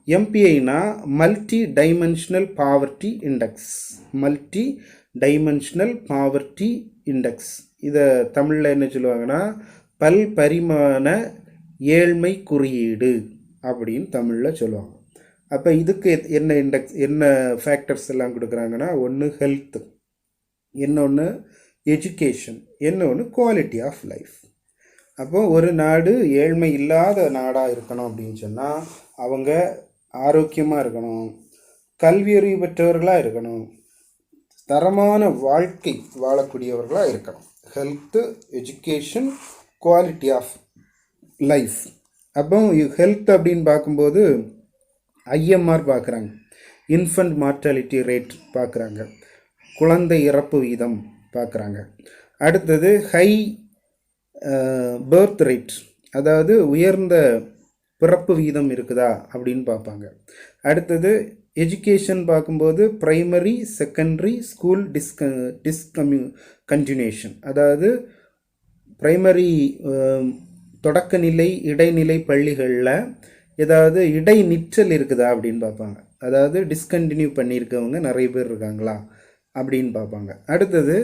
[SPEAKER 1] MPIனா multi dimensional poverty index. Multi dimensional poverty index. இதை தமிழில் என்ன சொல்லுவாங்கன்னா பல்பரிமாண ஏழ்மை குறியீடு அப்படின்னு தமிழில் சொல்லுவாங்க. அப்போ இதுக்கு என்ன இண்டெக்ஸ், என்ன ஃபேக்டர்ஸ் எல்லாம் கொடுக்குறாங்கன்னா, ஒன்று ஹெல்த்து, இன்னொன்று எஜுகேஷன், இன்னொன்று குவாலிட்டி ஆஃப் லைஃப். அப்போ ஒரு நாடு ஏழ்மை இல்லாத நாடாக இருக்கணும் அப்படின்னு சொன்னால் அவங்க ஆரோக்கியமாக இருக்கணும், கல்வியறிவு பெற்றவர்களாக இருக்கணும், தரமான வாழ்க்கை வாழக்கூடியவர்களாக இருக்கணும். Health, education, quality of life. அப்போ ஹெல்த் அப்படின்னு பார்க்கும்போது ஐஎம்ஆர் பார்க்குறாங்க, இன்ஃபண்ட் மார்டாலிட்டி ரேட் பார்க்குறாங்க, குழந்தை இறப்பு வீதம் பார்க்குறாங்க. அடுத்தது ஹை பர்த் ரேட், அதாவது உயர்ந்த பிறப்பு வீதம் இருக்குதா அப்படின்னு பார்ப்பாங்க. அடுத்தது எஜுகேஷன் பார்க்கும்போது ப்ரைமரி, செகண்டரி, ஸ்கூல் கண்டினியூஷன், அதாவது ப்ரைமரி தொடக்க நிலை, இடைநிலை பள்ளிகளில் ஏதாவது இடைநிற்றல் இருக்குதா அப்படின்னு பார்ப்பாங்க. அதாவது டிஸ்கண்டினியூ பண்ணியிருக்கவங்க நிறைய பேர் இருக்காங்களா அப்படின்னு பார்ப்பாங்க. அடுத்தது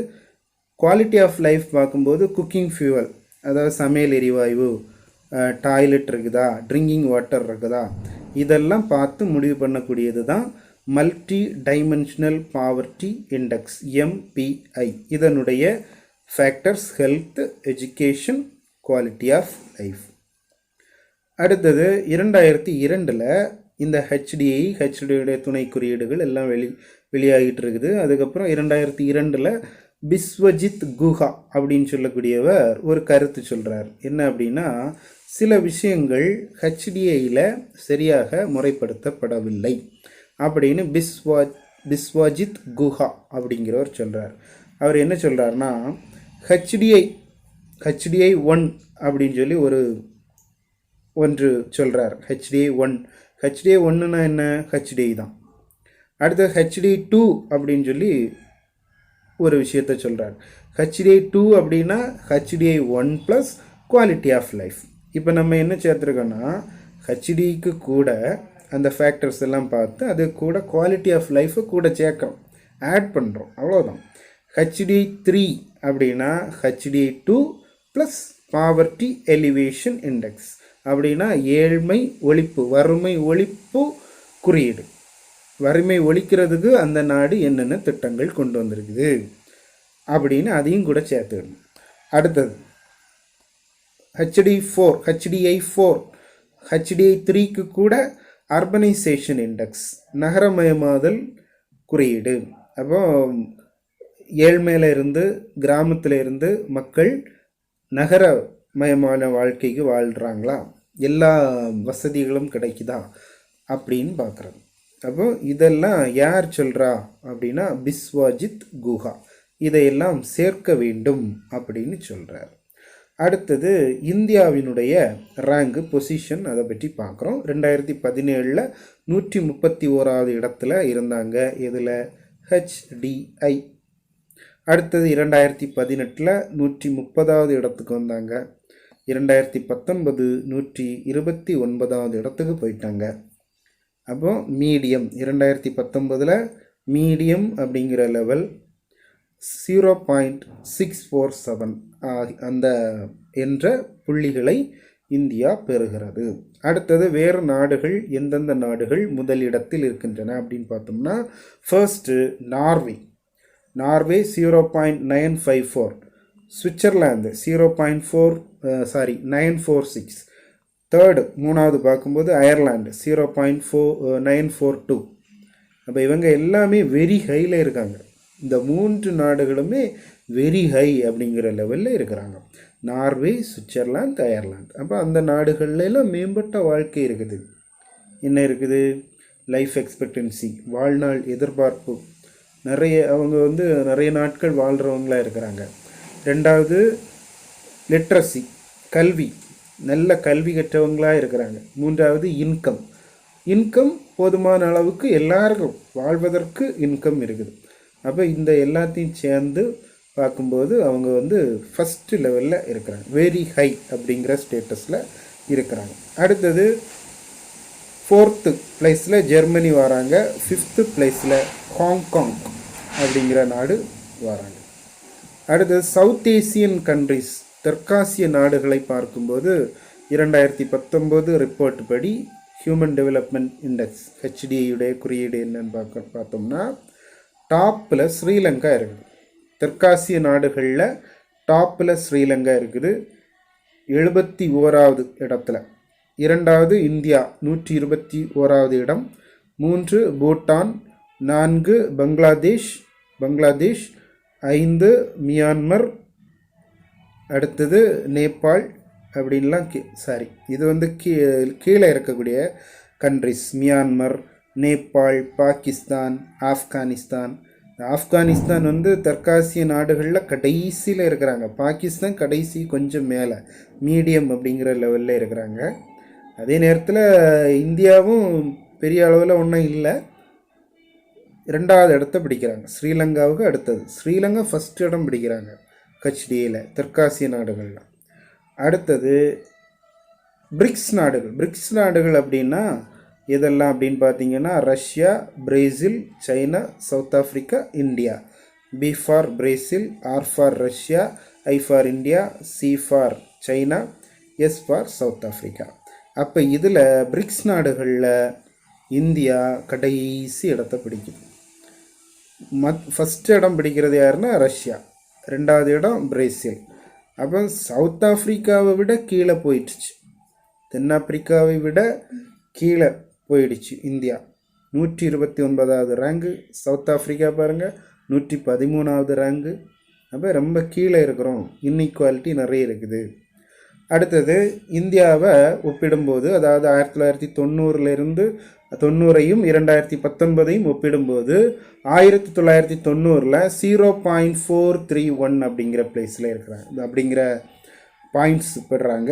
[SPEAKER 1] குவாலிட்டி ஆஃப் லைஃப் பார்க்கும்போது குக்கிங் ஃபியூவல், அதாவது சமையல் எரிவாயு, டாய்லெட் இருக்குதா, ட்ரிங்கிங் வாட்டர் இருக்குதா, இதெல்லாம் பார்த்து முடிவு பண்ணக்கூடியது தான் multi dimensional poverty index, MPI. இதனுடைய factors health, education, quality of life. அடுத்தது 2002 இந்த ஹெச்டியுடைய துணை குறியீடுகள் எல்லாம் வெளியாகிட்டு இருக்குது. அதுக்கப்புறம் 2002 பிஸ்வஜித் குஹா அப்படின்னு சொல்லக்கூடியவர் ஒரு கருத்து சொல்கிறார். என்ன அப்படின்னா, சில விஷயங்கள் ஹெச்டிஐயில் சரியாக முறைப்படுத்தப்படவில்லை அப்படின்னு பிஸ்வஜித் குஹா அப்படிங்கிறவர் சொல்கிறார். அவர் என்ன சொல்கிறாருன்னா, ஹெச்டிஐ 1 அப்படின்னு சொல்லி ஒன்று சொல்கிறார். ஹெச்டிஐ 1னா என்ன? ஹெச்டிஐ தான். அடுத்து ஹெச்டிஐ 2 அப்படின்னு சொல்லி ஒரு விஷயத்தை சொல்கிறார். ஹெச்டிஐ 2 அப்படின்னா ஹெச்டிஐ 1 + குவாலிட்டி ஆஃப் லைஃப். இப்போ நம்ம என்ன சேர்த்துருக்கோன்னா, ஹெச்டிக்கு கூட அந்த ஃபேக்டர்ஸ் எல்லாம் பார்த்து அது கூட குவாலிட்டி ஆஃப் லைஃபை கூட சேர்க்குறோம், ஆட் பண்ணுறோம், அவ்வளோதான். ஹெச்டிஐ 3 அப்படின்னா ஹெச்டிஐ 2 + பாவர்ட்டி எலிவேஷன் இண்டெக்ஸ் அப்படின்னா ஏழ்மை ஒழிப்பு, வறுமை ஒழிப்பு குறியீடு. வறுமை ஒழிக்கிறதுக்கு அந்த நாடு என்னென்ன திட்டங்கள் கொண்டு வந்திருக்குது அப்படின்னு அதையும் கூட சேர்த்துக்கணும். அடுத்தது ஹெச்டிஐ 4, ஹெச்டிஐ 3க்கு கூட அர்பனைசேஷன் இண்டெக்ஸ், நகரமயமாதல் குறியீடு. அப்போ ஏழ்மையில இருந்து, கிராமத்தில் இருந்து மக்கள் நகரமயமான வாழ்க்கைக்கு வாழ்கிறாங்களா, எல்லா வசதிகளும் கிடைக்குதா அப்படின்னு பார்க்குறது. அப்போ இதெல்லாம் யார் சொல்கிறா அப்படின்னா பிஸ்வஜித் குஹா. இதையெல்லாம் சேர்க்க வேண்டும் அப்படின்னு சொல்கிறார். அடுத்தது இந்தியாவினுடைய ரேங்கு, பொசிஷன், அதை பற்றி பார்க்குறோம். 2017 131வது இடத்துல இருந்தாங்க. இதில் HDI. அடுத்தது 2018 130வது இடத்துக்கு வந்தாங்க. 2019 129வது இடத்துக்கு போயிட்டாங்க. அப்போ மீடியம் 2019 மீடியம் அப்படிங்கிற லெவல் 0.647 அந்த என்ற புள்ளிகளை இந்தியா பெறுகிறது. அடுத்தது வேறு நாடுகள், எந்தெந்த நாடுகள் முதலிடத்தில் இருக்கின்றன அப்படின்னு பார்த்தோம்னா, ஃபர்ஸ்ட்டு நார்வே 0.954, சுவிட்சர்லாந்து 946, தேர்டு மூணாவது பார்க்கும்போது அயர்லாண்டு 0.942. அப்போ இவங்க எல்லாமே வெரி ஹையில் இருக்காங்க. இந்த 3 நாடுகளுமே வெரி ஹை அப்படிங்கிற லெவலில் இருக்கிறாங்க. Norway, Switzerland, Ireland. அப்போ அந்த நாடுகள்லாம் மேம்பட்ட வாழ்க்கை இருக்குது. என்ன இருக்குது? லைஃப் எக்ஸ்பெக்டன்சி, வாழ்நாள் எதிர்பார்ப்பு நிறைய, அவங்க நிறைய நாட்கள் வாழ்கிறவங்களாக இருக்கிறாங்க. ரெண்டாவது லிட்ரஸி, கல்வி, நல்ல கல்வி கற்றவங்களாக இருக்கிறாங்க. மூன்றாவது இன்கம் போதுமான அளவுக்கு எல்லாருக்கும் வாழ்வதற்கு இன்கம் இருக்குது. அப்போ இந்த எல்லாத்தையும் சேர்ந்து பார்க்கும்போது அவங்க ஃபஸ்ட்டு லெவலில் இருக்கிறாங்க, வெரி ஹை அப்படிங்கிற ஸ்டேட்டஸில் இருக்கிறாங்க. அடுத்தது 4th பிளேஸில் ஜெர்மனி வராங்க. 5th பிளேஸில் ஹாங்காங் அப்படிங்கிற நாடு வராங்க. அடுத்து சவுத் ஏசியன் கண்ட்ரிஸ், தெற்காசிய நாடுகளை பார்க்கும்போது 2019 ரிப்போர்ட் படி ஹியூமன் டெவலப்மெண்ட் இண்டெக்ஸ் ஹெச்டிஐயுடைய குறியீடு என்னன்னு பார்த்தோம்னா டாப்பில் ஸ்ரீலங்கா இருக்குது. தெற்காசிய நாடுகளில் டாப்பில் ஸ்ரீலங்கா இருக்குது 71வது இடத்துல. இரண்டாவது இந்தியா 121வது இடம். 3 பூட்டான், 4 பங்களாதேஷ், 5 மியான்மர், அடுத்தது நேபாள் அப்படின்லாம் இது வந்து கீழே இருக்கக்கூடிய கண்ட்ரிஸ். மியான்மர், நேபாள், பாகிஸ்தான், ஆப்கானிஸ்தான். ஆப்கானிஸ்தான் வந்து தெற்காசிய நாடுகளில் கடைசியில் இருக்கிறாங்க. பாகிஸ்தான் கடைசி கொஞ்சம் மேலே மீடியம் அப்படிங்கிற லெவலில் இருக்கிறாங்க. அதே நேரத்தில் இந்தியாவும் பெரிய அளவில் ஒன்றும் இல்லை, 2வது இடத்த பிடிக்கிறாங்க. ஸ்ரீலங்காவுக்கு அடுத்தது. ஸ்ரீலங்கா ஃபஸ்ட் இடம் பிடிக்கிறாங்க ஹெச்டிஏல தெற்காசிய நாடுகளில். அடுத்தது பிரிக்ஸ் நாடுகள். பிரிக்ஸ் நாடுகள் அப்படின்னா இதெல்லாம் அப்படின்னு பார்த்தீங்கன்னா Russia, Brazil, China, South Africa, India. B for Brazil, R for Russia, I for India, C for China, S for South Africa. அப்போ இதில் பிரிக்ஸ் நாடுகளில் இந்தியா கடைசி இடத்த பிடிக்குது. ஃபஸ்ட் இடம் பிடிக்கிறது யாருன்னா ரஷ்யா, 2வது இடம் பிரேசில். அப்போ சவுத் ஆஃப்ரிக்காவை விட கீழே போயிடுச்சு, தென்னாப்பிரிக்காவை விட கீழே போயிடுச்சு இந்தியா. 129வது ரேங்கு. சவுத் ஆஃப்ரிக்கா பாருங்கள் 113வது ரேங்கு. அப்போ ரொம்ப கீழே இருக்கிறோம், இன்இக்வாலிட்டி நிறைய இருக்குது. அடுத்தது இந்தியாவை ஒப்பிடும்போது, அதாவது 1990 90ஐயும் 2019ஐயும் ஒப்பிடும்போது 1990 0.431 அப்படிங்கிற பிளேஸில் இருக்கிறாங்க, அப்படிங்கிற பாயிண்ட்ஸ் பெறுறாங்க.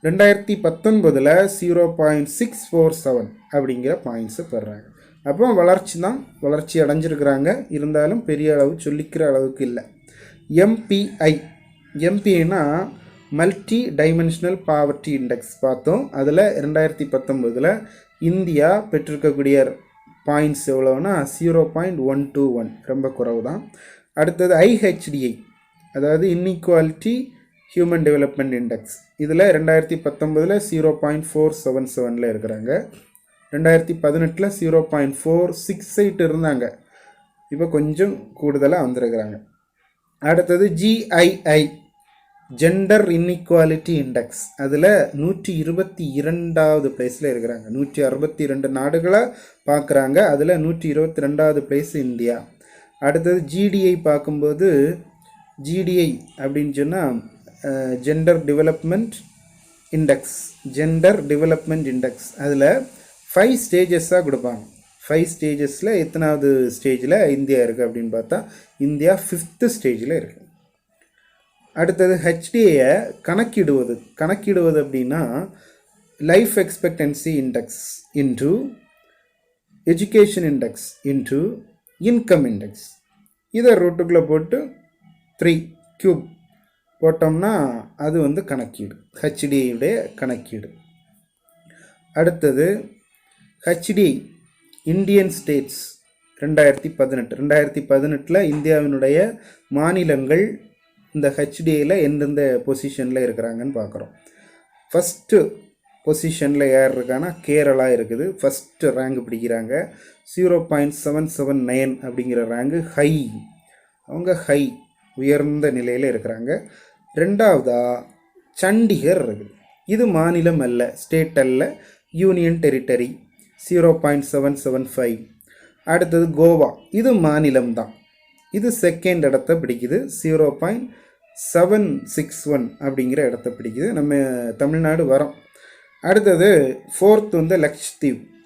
[SPEAKER 1] 2019 0.647 அப்படிங்கிற பாயிண்ட்ஸை பெறுறாங்க. அப்போ வளர்ச்சி அடைஞ்சிருக்கிறாங்க, இருந்தாலும் பெரிய அளவு சொல்லிக்கிற அளவுக்கு இல்லை. எம்பிஐனா மல்டி டைமென்ஷனல் பாவர்ட்டி இண்டெக்ஸ் பார்த்தோம். அதில் 2019 இந்தியா பெற்றிருக்கக்கூடிய பாயிண்ட்ஸ் எவ்வளோன்னா 0.121, ரொம்ப குறைவு தான். அடுத்தது ஐஹெச்டிஐ, அதாவது இன்இக்வாலிட்டி ஹியூமன் டெவலப்மெண்ட் இண்டெக்ஸ். இதில் 2019 0.477 இருக்கிறாங்க. 2018 0.468 இருந்தாங்க, இப்போ கொஞ்சம் கூடுதலாக வந்திருக்கிறாங்க. அடுத்தது ஜிஐஐ, ஜெண்டர் இன்இக்வாலிட்டி இண்டெக்ஸ். அதில் 122வது பிளேஸில் இருக்கிறாங்க. 162 நாடுகளை பார்க்குறாங்க, அதில் 122வது பிளேஸ் இந்தியா. அடுத்தது ஜிடிஐ பார்க்கும்போது, ஜிடிஐ அப்படின்னு சொன்னால் ஜெண்டர் டெவலப்மெண்ட் இண்டெக்ஸ். அதில் 5 ஸ்டேஜஸாக கொடுப்பாங்க. 5 ஸ்டேஜஸில் எத்தனாவது ஸ்டேஜில் இந்தியா இருக்குது அப்படின்னு பார்த்தா இந்தியா 5th ஸ்டேஜில் இருக்குது. அடுத்தது ஹெச்டிஏயை கணக்கிடுவது அப்படின்னா life expectancy index into education index into income index. இதை ரூட்டுக்குள்ளே போட்டு 3³ போட்டோம்னா அது வந்து கணக்கீடு, ஹெச்டிஐயுடைய கணக்கீடு. அடுத்தது ஹெச்டிஐ இந்தியன் ஸ்டேட்ஸ் 2018 இந்தியாவினுடைய மாநிலங்கள் இந்த ஹெச்டிஐயில் எந்தெந்த பொசிஷனில் இருக்கிறாங்கன்னு பார்க்குறோம். ஃபஸ்ட்டு பொசிஷனில் யார் இருக்கான்னா கேரளா இருக்குது, ஃபஸ்ட்டு ரேங்க் பிடிக்கிறாங்க. 0.779 அப்படிங்கிற ரேங்கு ஹை, உயர்ந்த நிலையில் இருக்கிறாங்க. 2வதாக சண்டிகர் இருக்குது, இது மாநிலம் அல்ல, ஸ்டேட் அல்ல, யூனியன் டெரிட்டரி, 0.775. அடுத்தது கோவா, இது மாநிலம் தான், இது 2nd இடத்த பிடிக்குது, 0.761 அப்படிங்கிற இடத்த பிடிக்குது. நம்ம தமிழ்நாடு வரோம். அடுத்தது 4th வந்து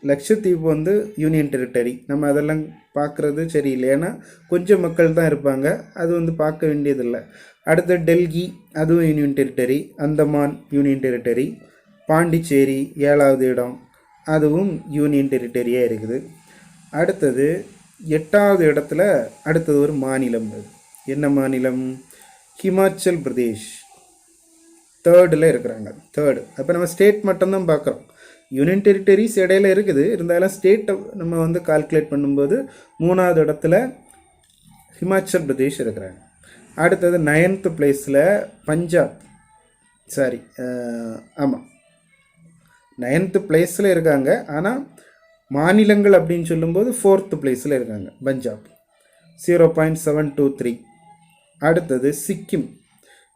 [SPEAKER 1] லக்ஷத்தீவு வந்து யூனியன் டெரிட்டரி. நம்ம அதெல்லாம் பார்க்குறது சரியில்லை, ஏன்னா கொஞ்சம் மக்கள் தான் இருப்பாங்க, அது வந்து பார்க்க வேண்டியதில்லை. அடுத்து டெல்லி, அதுவும் union territory. Andaman union territory. Pondicherry 7வது இடம், அதுவும் யூனியன் டெரிட்டரியாக இருக்குது. அடுத்தது 8வது இடத்துல அடுத்தது ஒரு மாநிலம். என்ன மாநிலம்? ஹிமாச்சல் பிரதேஷ் 3rd இருக்கிறாங்க. அப்போ நம்ம ஸ்டேட் மட்டும்தான் பார்க்குறோம், யூனியன் டெரிட்டரிஸ் இடையில இருக்குது, இருந்தாலும் ஸ்டேட்டை நம்ம வந்து கால்குலேட் பண்ணும்போது 3வது இடத்துல ஹிமாச்சல் பிரதேஷ் இருக்கிறாங்க. அடுத்தது 9th பிளேஸில் பஞ்சாப், சாரி ஆமாம் 9th பிளேஸில் இருக்காங்க. ஆனால் மாநிலங்கள் அப்படின்னு சொல்லும்போது 4th பிளேஸில் இருக்காங்க பஞ்சாப், 0.723. அடுத்தது சிக்கிம்,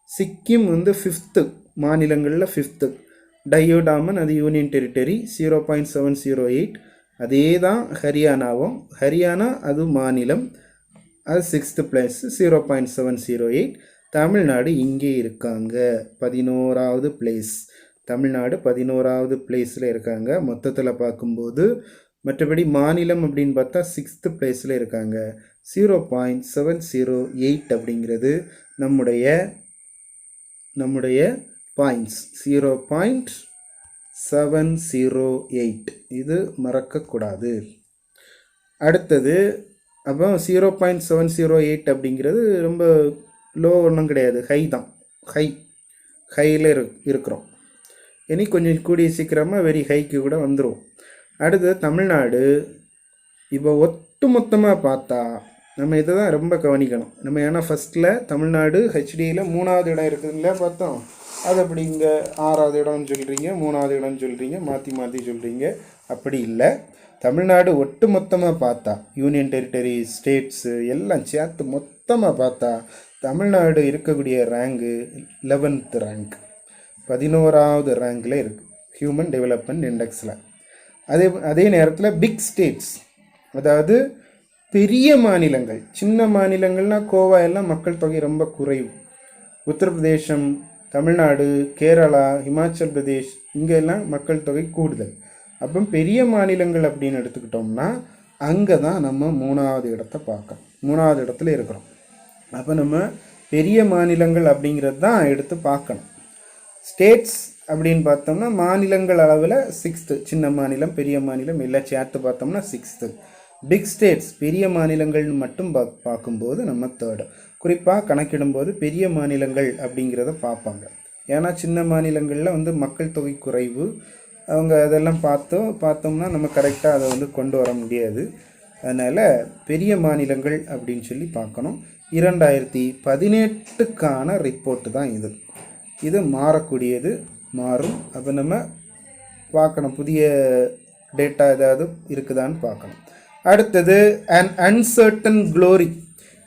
[SPEAKER 1] சிக்கிம் வந்து 5th மாநிலங்களில் 5th. டையோடாமன் அது யூனியன் டெரிட்டரி, 0.708. அதே தான் ஹரியானாவும், ஹரியானா அது மாநிலம், அது 6th பிளேஸ், 0.708. தமிழ்நாடு இங்கே இருக்காங்க 11வது பிளேஸ். தமிழ்நாடு 11வது பிளேஸில் இருக்காங்க மொத்தத்தில் பார்க்கும்போது. மற்றபடி மாநிலம் அப்படின்னு பார்த்தா 6th பிளேஸில் இருக்காங்க. 0.708 அப்படிங்கிறது நம்முடைய பாயிண்ட்ஸ். 0.708 இது மறக்கக்கூடாது. அடுத்தது அப்போ 0.708 அப்படிங்கிறது ரொம்ப லோ ஒன்றும் கிடையாது, ஹை தான். ஹையில் இருக்கிறோம். இனி கொஞ்சம் கூடிய சீக்கிரமாக வெரி ஹைக்கு கூட வந்துடும். அடுத்தது தமிழ்நாடு. இப்போ ஒட்டு மொத்தமாக பார்த்தா நம்ம இதை தான் ரொம்ப கவனிக்கணும் நம்ம. ஏன்னா ஃபஸ்ட்டில் தமிழ்நாடு ஹெச்டியில் 3வது இடம் இருக்குதுங்களா பார்த்தோம். அது அப்படி இங்கே 6வது இடம்னு சொல்கிறீங்க, 3வது இடம்னு சொல்கிறீங்க, மாற்றி சொல்கிறீங்க. அப்படி இல்லை. தமிழ்நாடு ஒட்டு மொத்தமாக பார்த்தா யூனியன் டெரிட்டரி ஸ்டேட்ஸு எல்லாம் சேர்த்து மொத்தமாக பார்த்தா தமிழ்நாடு இருக்கக்கூடிய ரேங்கு 11th ரேங்க், 11வது ரேங்கில் இருக்குது ஹியூமன் டெவலப்மெண்ட் இண்டெக்ஸில். அதே நேரத்தில் பிக் ஸ்டேட்ஸ், அதாவது பெரிய மாநிலங்கள், சின்ன மாநிலங்கள்னால் கோவா எல்லாம் மக்கள் தொகை ரொம்ப குறைவு. உத்தரப்பிரதேசம், தமிழ்நாடு, கேரளா, ஹிமாச்சல் பிரதேஷ் இங்கெல்லாம் மக்கள் தொகை கூடுதல். அப்போ பெரிய மாநிலங்கள் அப்படின்னு எடுத்துக்கிட்டோம்னா அங்கே தான் நம்ம 3வது இடத்தை பார்க்கணும், 3வது இடத்துல இருக்கிறோம். அப்போ நம்ம பெரிய மாநிலங்கள் அப்படிங்கிறது தான் எடுத்து பார்க்கணும். ஸ்டேட்ஸ் அப்படின்னு பார்த்தோம்னா மாநிலங்கள் அளவில் 6th, சின்ன மாநிலம் பெரிய மாநிலம் எல்லாம் சேர்த்து பார்த்தோம்னா 6th. பிக் ஸ்டேட்ஸ் பெரிய மாநிலங்கள்னு மட்டும் பார்க்கும்போது நம்ம 3rd. குறிப்பாக கணக்கிடும்போது பெரிய மாநிலங்கள் அப்படிங்கிறத பார்ப்பாங்க. ஏன்னா சின்ன மாநிலங்களில் வந்து மக்கள் தொகை குறைவு, அவங்க அதெல்லாம் பார்த்தோம்னா நம்ம கரெக்டாக அதை வந்து கொண்டு வர முடியாது. அதனால் பெரிய மாநிலங்கள் அப்படின்னு சொல்லி பார்க்கணும். 2018க்கான ரிப்போர்ட்டு தான் இது. இது மாறக்கூடியது, மாறும். அப்போ நம்ம பார்க்கணும் புதிய டேட்டா ஏதாவது இருக்குதான்னு பார்க்கணும். அடுத்தது an uncertain glory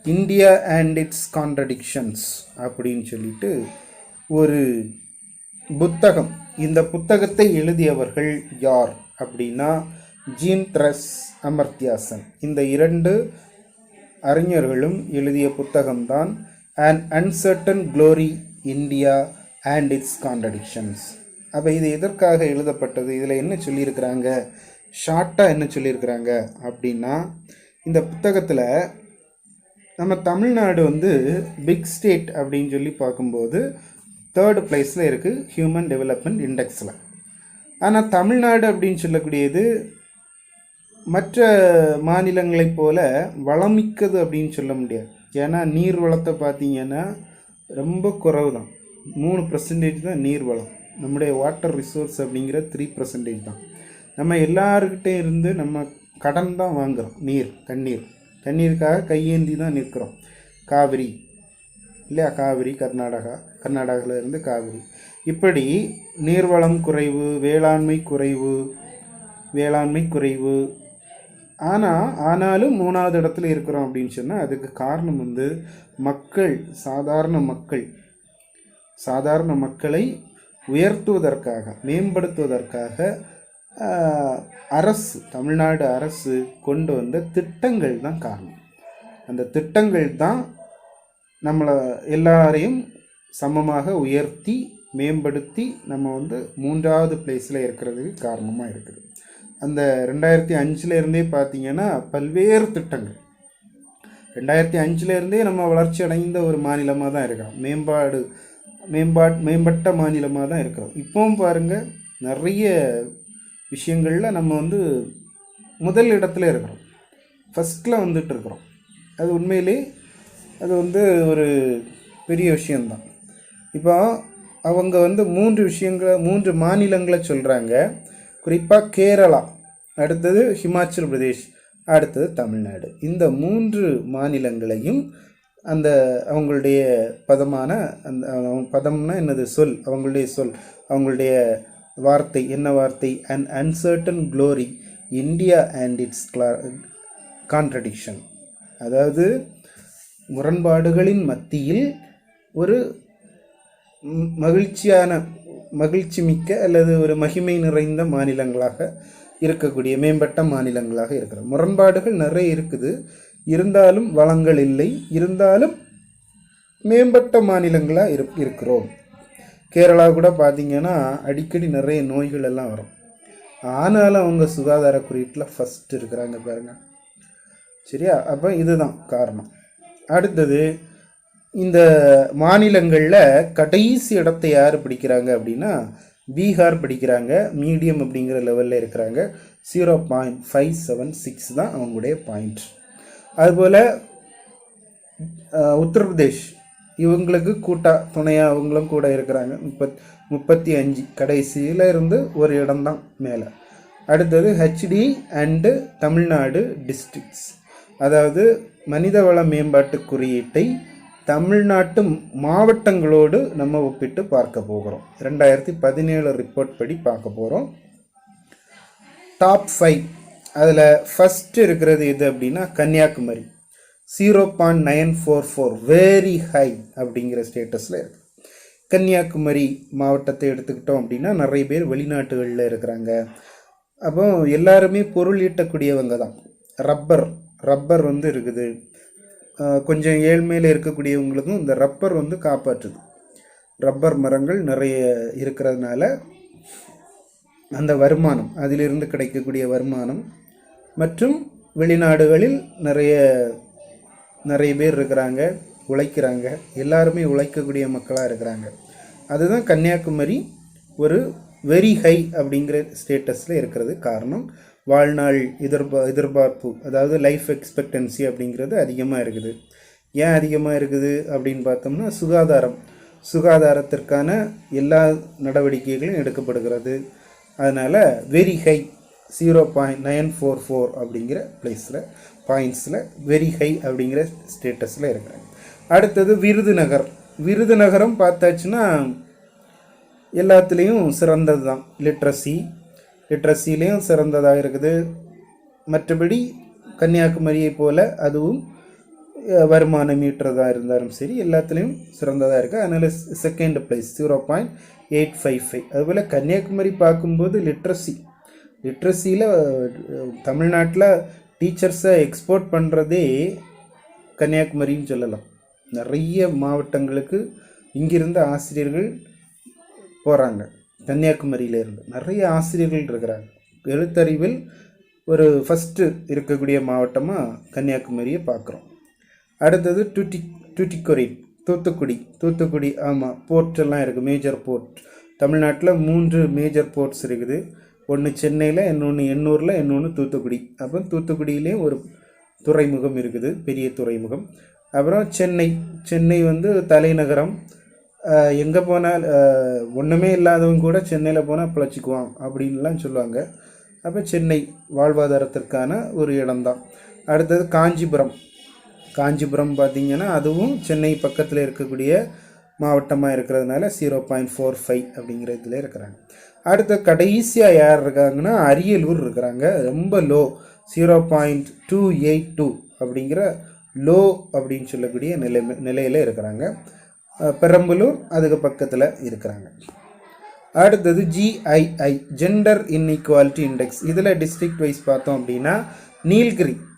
[SPEAKER 1] India and it's contradictions அப்படின்னு சொல்லிட்டு ஒரு புத்தகம். இந்த புத்தகத்தை எழுதியவர்கள் யார் அப்படின்னா ஜீன்த்ரஸ், அமர்த்தியாசன். இந்த 2 அறிஞர்களும் எழுதிய புத்தகம்தான் an uncertain glory India and it's contradictions. அப்போ இது எதற்காக எழுதப்பட்டது, இதில் என்ன சொல்லியிருக்கிறாங்க, ஷார்ட்டாக என்ன சொல்லியிருக்கிறாங்க அப்படின்னா, இந்த புத்தகத்தில் நம்ம தமிழ்நாடு வந்து பிக் ஸ்டேட் அப்படின்னு சொல்லி பார்க்கும்போது 3rd பிளேஸில் இருக்குது ஹியூமன் டெவலப்மெண்ட் இண்டெக்ஸில். ஆனால் தமிழ்நாடு அப்படின்னு சொல்லக்கூடியது மற்ற மாநிலங்களைப் போல் வளமிக்கது அப்படின்னு சொல்ல முடியாது. ஏன்னா நீர் வளத்தை பார்த்தீங்கன்னா ரொம்ப குறைவு தான், 3% தான் நீர் வளம். நம்முடைய வாட்டர் ரிசோர்ஸ் அப்படிங்கிற 3% தான். நம்ம எல்லாருக்கிட்டே இருந்து நம்ம கடன் தான் வாங்குகிறோம். தண்ணீருக்காக கையேந்தி தான் நிற்கிறோம். காவிரி இல்லையா, காவிரி கர்நாடகாவில் இருந்து காவிரி. இப்படி நீர்வளம் குறைவு, வேளாண்மை குறைவு. ஆனாலும் 3வது இடத்துல இருக்கிறோம் அப்படின்னு சொன்னால் அதுக்கு காரணம் வந்து சாதாரண மக்களை உயர்த்துவதற்காக, மேம்படுத்துவதற்காக தமிழ்நாடு அரசு கொண்டு வந்த திட்டங்கள் தான் காரணம். அந்த திட்டங்கள் தான் நம்மளை எல்லாரையும் சமமாக உயர்த்தி மேம்படுத்தி நம்ம வந்து 3வது பிளேஸில் இருக்கிறதுக்கு காரணமாக இருக்குது. அந்த 2005 பார்த்தீங்கன்னா பல்வேறு திட்டங்கள், 2005 நம்ம வளர்ச்சி அடைந்த ஒரு மாநிலமாக தான் இருக்கிறோம். மேம்பட்ட மாநிலமாக தான் இருக்கிறோம். இப்போவும் பாருங்கள், நிறைய விஷயங்களில் நம்ம வந்து முதல் இடத்துல இருக்கிறோம், ஃபஸ்ட்டில் வந்துட்டு இருக்கிறோம். அது உண்மையிலே அது வந்து ஒரு பெரிய விஷயந்தான். இப்போ அவங்க வந்து 3 மாநிலங்களை சொல்கிறாங்க. குறிப்பாக கேரளா, அடுத்தது ஹிமாச்சல் பிரதேஷ், அடுத்தது தமிழ்நாடு. இந்த 3 மாநிலங்களையும் அந்த அவங்களுடைய பதமான அந்த பதம்னா என்னது, சொல், அவங்களுடைய சொல், அவங்களுடைய வார்த்தை என்ன வார்த்தை, an uncertain glory India and it's contradiction. அதாவது முரண்பாடுகளின் மத்தியில் ஒரு மகிழ்ச்சி மிக்க அல்லது ஒரு மகிமை நிறைந்த மாநிலங்களாக இருக்கக்கூடிய மேம்பட்ட மாநிலங்களாக இருக்கிற. முரண்பாடுகள் நிறைய இருக்குது, இருந்தாலும் வளங்கள் இல்லை, இருந்தாலும் மேம்பட்ட மாநிலங்களாக இருக்கிறோம். கேரளா கூட பார்த்திங்கன்னா அடிக்கடி நிறைய நோய்கள் எல்லாம் வரும், ஆனாலும் அவங்க சுகாதார குறியீட்டில் ஃபஸ்ட்டு இருக்கிறாங்க பாருங்கள். சரியா? அப்போ இதுதான் காரணம். அடுத்தது, இந்த மாநிலங்களில் கடைசி இடத்தை யார் பிடிக்கிறாங்க அப்படின்னா பீகார் பிடிக்கிறாங்க. மீடியம் அப்படிங்கிற லெவலில் இருக்கிறாங்க. 0.576 தான் அவங்களுடைய பாயிண்ட். அதுபோல் உத்தரப்பிரதேஷ் இவங்களுக்கு துணையாக அவங்களும் கூட இருக்கிறாங்க. 35 கடைசியில் இருந்து ஒரு இடம்தான் மேலே. அடுத்தது ஹெச்டி அண்டு தமிழ்நாடு டிஸ்ட்ரிக்ட்ஸ், அதாவது மனிதவள மேம்பாட்டு குறியீட்டை தமிழ்நாட்டு மாவட்டங்களோடு நம்ம ஒப்பிட்டு பார்க்க போகிறோம். 2017 ரிப்போர்ட் படி பார்க்க போகிறோம். டாப் 5 அதில் ஃபஸ்ட்டு இருக்கிறது எது அப்படின்னா கன்னியாகுமரி. 0.944 வெரி ஹை அப்படிங்கிற ஸ்டேட்டஸில் இருக்குது. கன்னியாகுமரி மாவட்டத்தை எடுத்துக்கிட்டோம் அப்படின்னா நிறைய பேர் வெளிநாட்டுகளில் இருக்கிறாங்க. அப்போ எல்லாருமே பொருள் ஈட்டக்கூடியவங்க தான். ரப்பர் வந்து இருக்குது. கொஞ்சம் ஏழ்மையில் இருக்கக்கூடியவங்களுக்கும் இந்த ரப்பர் வந்து காப்பாற்றுது. ரப்பர் மரங்கள் நிறைய இருக்கிறதுனால அந்த வருமானம், அதிலிருந்து கிடைக்கக்கூடிய வருமானம், மற்றும் வெளிநாடுகளில் நிறைய பேர் இருக்கிறாங்க, உழைக்கிறாங்க. எல்லாருமே உழைக்கக்கூடிய மக்களாக இருக்கிறாங்க. அதுதான் கன்னியாகுமரி ஒரு வெரி ஹை அப்படிங்கிற ஸ்டேட்டஸில் இருக்கிறது. காரணம், வாழ்நாள் எதிர்பார்ப்பு, அதாவது லைஃப் எக்ஸ்பெக்டன்சி அப்படிங்கிறது அதிகமாக இருக்குது. ஏன் அதிகமாக இருக்குது அப்படின்னு பார்த்தோம்னா சுகாதாரத்திற்கான எல்லா நடவடிக்கைகளும் எடுக்கப்படுகிறது. அதனால் வெரி ஹை 0.944 அப்படிங்கிற பாயிண்ட்ஸில் வெரி ஹை அப்படிங்கிற ஸ்டேட்டஸில் இருக்கிறாங்க. அடுத்தது விருதுநகரம் பார்த்தாச்சுன்னா எல்லாத்துலேயும் சிறந்தது தான். லிட்ரஸிலையும் சிறந்ததாக இருக்குது. மற்றபடி கன்னியாகுமரியை போல் அதுவும் வருமானம் ஈட்டுறதாக இருந்தாலும் சரி எல்லாத்துலேயும் சிறந்ததாக இருக்குது. அதனால் செகண்ட் பிளேஸ் 0.855. அதுபோல் கன்னியாகுமரி பார்க்கும்போது லிட்ரஸியில் தமிழ்நாட்டில் டீச்சர்ஸை எக்ஸ்போர்ட் பண்ணுறதே கன்னியாகுமரின்னு சொல்லலாம். நிறைய மாவட்டங்களுக்கு இங்கிருந்து ஆசிரியர்கள் போகிறாங்க. கன்னியாகுமரியிலேருந்து நிறைய ஆசிரியர்கள் இருக்கிறாங்க. எழுத்தறிவில் ஒரு ஃபஸ்ட்டு இருக்கக்கூடிய மாவட்டமாக கன்னியாகுமரியை பார்க்குறோம். அடுத்தது தூத்துக்குடி. ஆமாம், போர்ட்டெல்லாம் இருக்குது, மேஜர் போர்ட். தமிழ்நாட்டில் 3 மேஜர் போர்ட்ஸ் இருக்குது. ஒன்று சென்னையில், இன்னொன்று எண்ணூரில், இன்னொன்று தூத்துக்குடி. அப்போ தூத்துக்குடியிலேயும் ஒரு துறைமுகம் இருக்குது, பெரிய துறைமுகம். அப்புறம் சென்னை வந்து தலைநகரம். எங்கே போனால் ஒன்றுமே இல்லாதவங்க கூட சென்னையில் போனால் பிழைச்சிக்குவான் அப்படின்லாம் சொல்லுவாங்க. அப்போ சென்னை வாழ்வாதாரத்திற்கான ஒரு இடம்தான். அடுத்தது காஞ்சிபுரம் பார்த்திங்கன்னா அதுவும் சென்னை பக்கத்தில் இருக்கக்கூடிய மாவட்டமாக இருக்கிறதுனால 0.45 அப்படிங்கிற இதில் இருக்கிறாங்க. அடுத்த கடைசியாக யார் இருக்காங்கன்னா அரியலூர் இருக்கிறாங்க. ரொம்ப லோ 0.282 அப்படிங்கிற லோ அப்படின்னு சொல்லக்கூடிய நிலையில் இருக்கிறாங்க. பெரம்பலூர் அதுக்கு பக்கத்தில் இருக்கிறாங்க. அடுத்தது GII ஜெண்டர் இன்இக்வாலிட்டி இண்டெக்ஸ். இதில் டிஸ்ட்ரிக்ட் வைஸ் பார்த்தோம் அப்படின்னா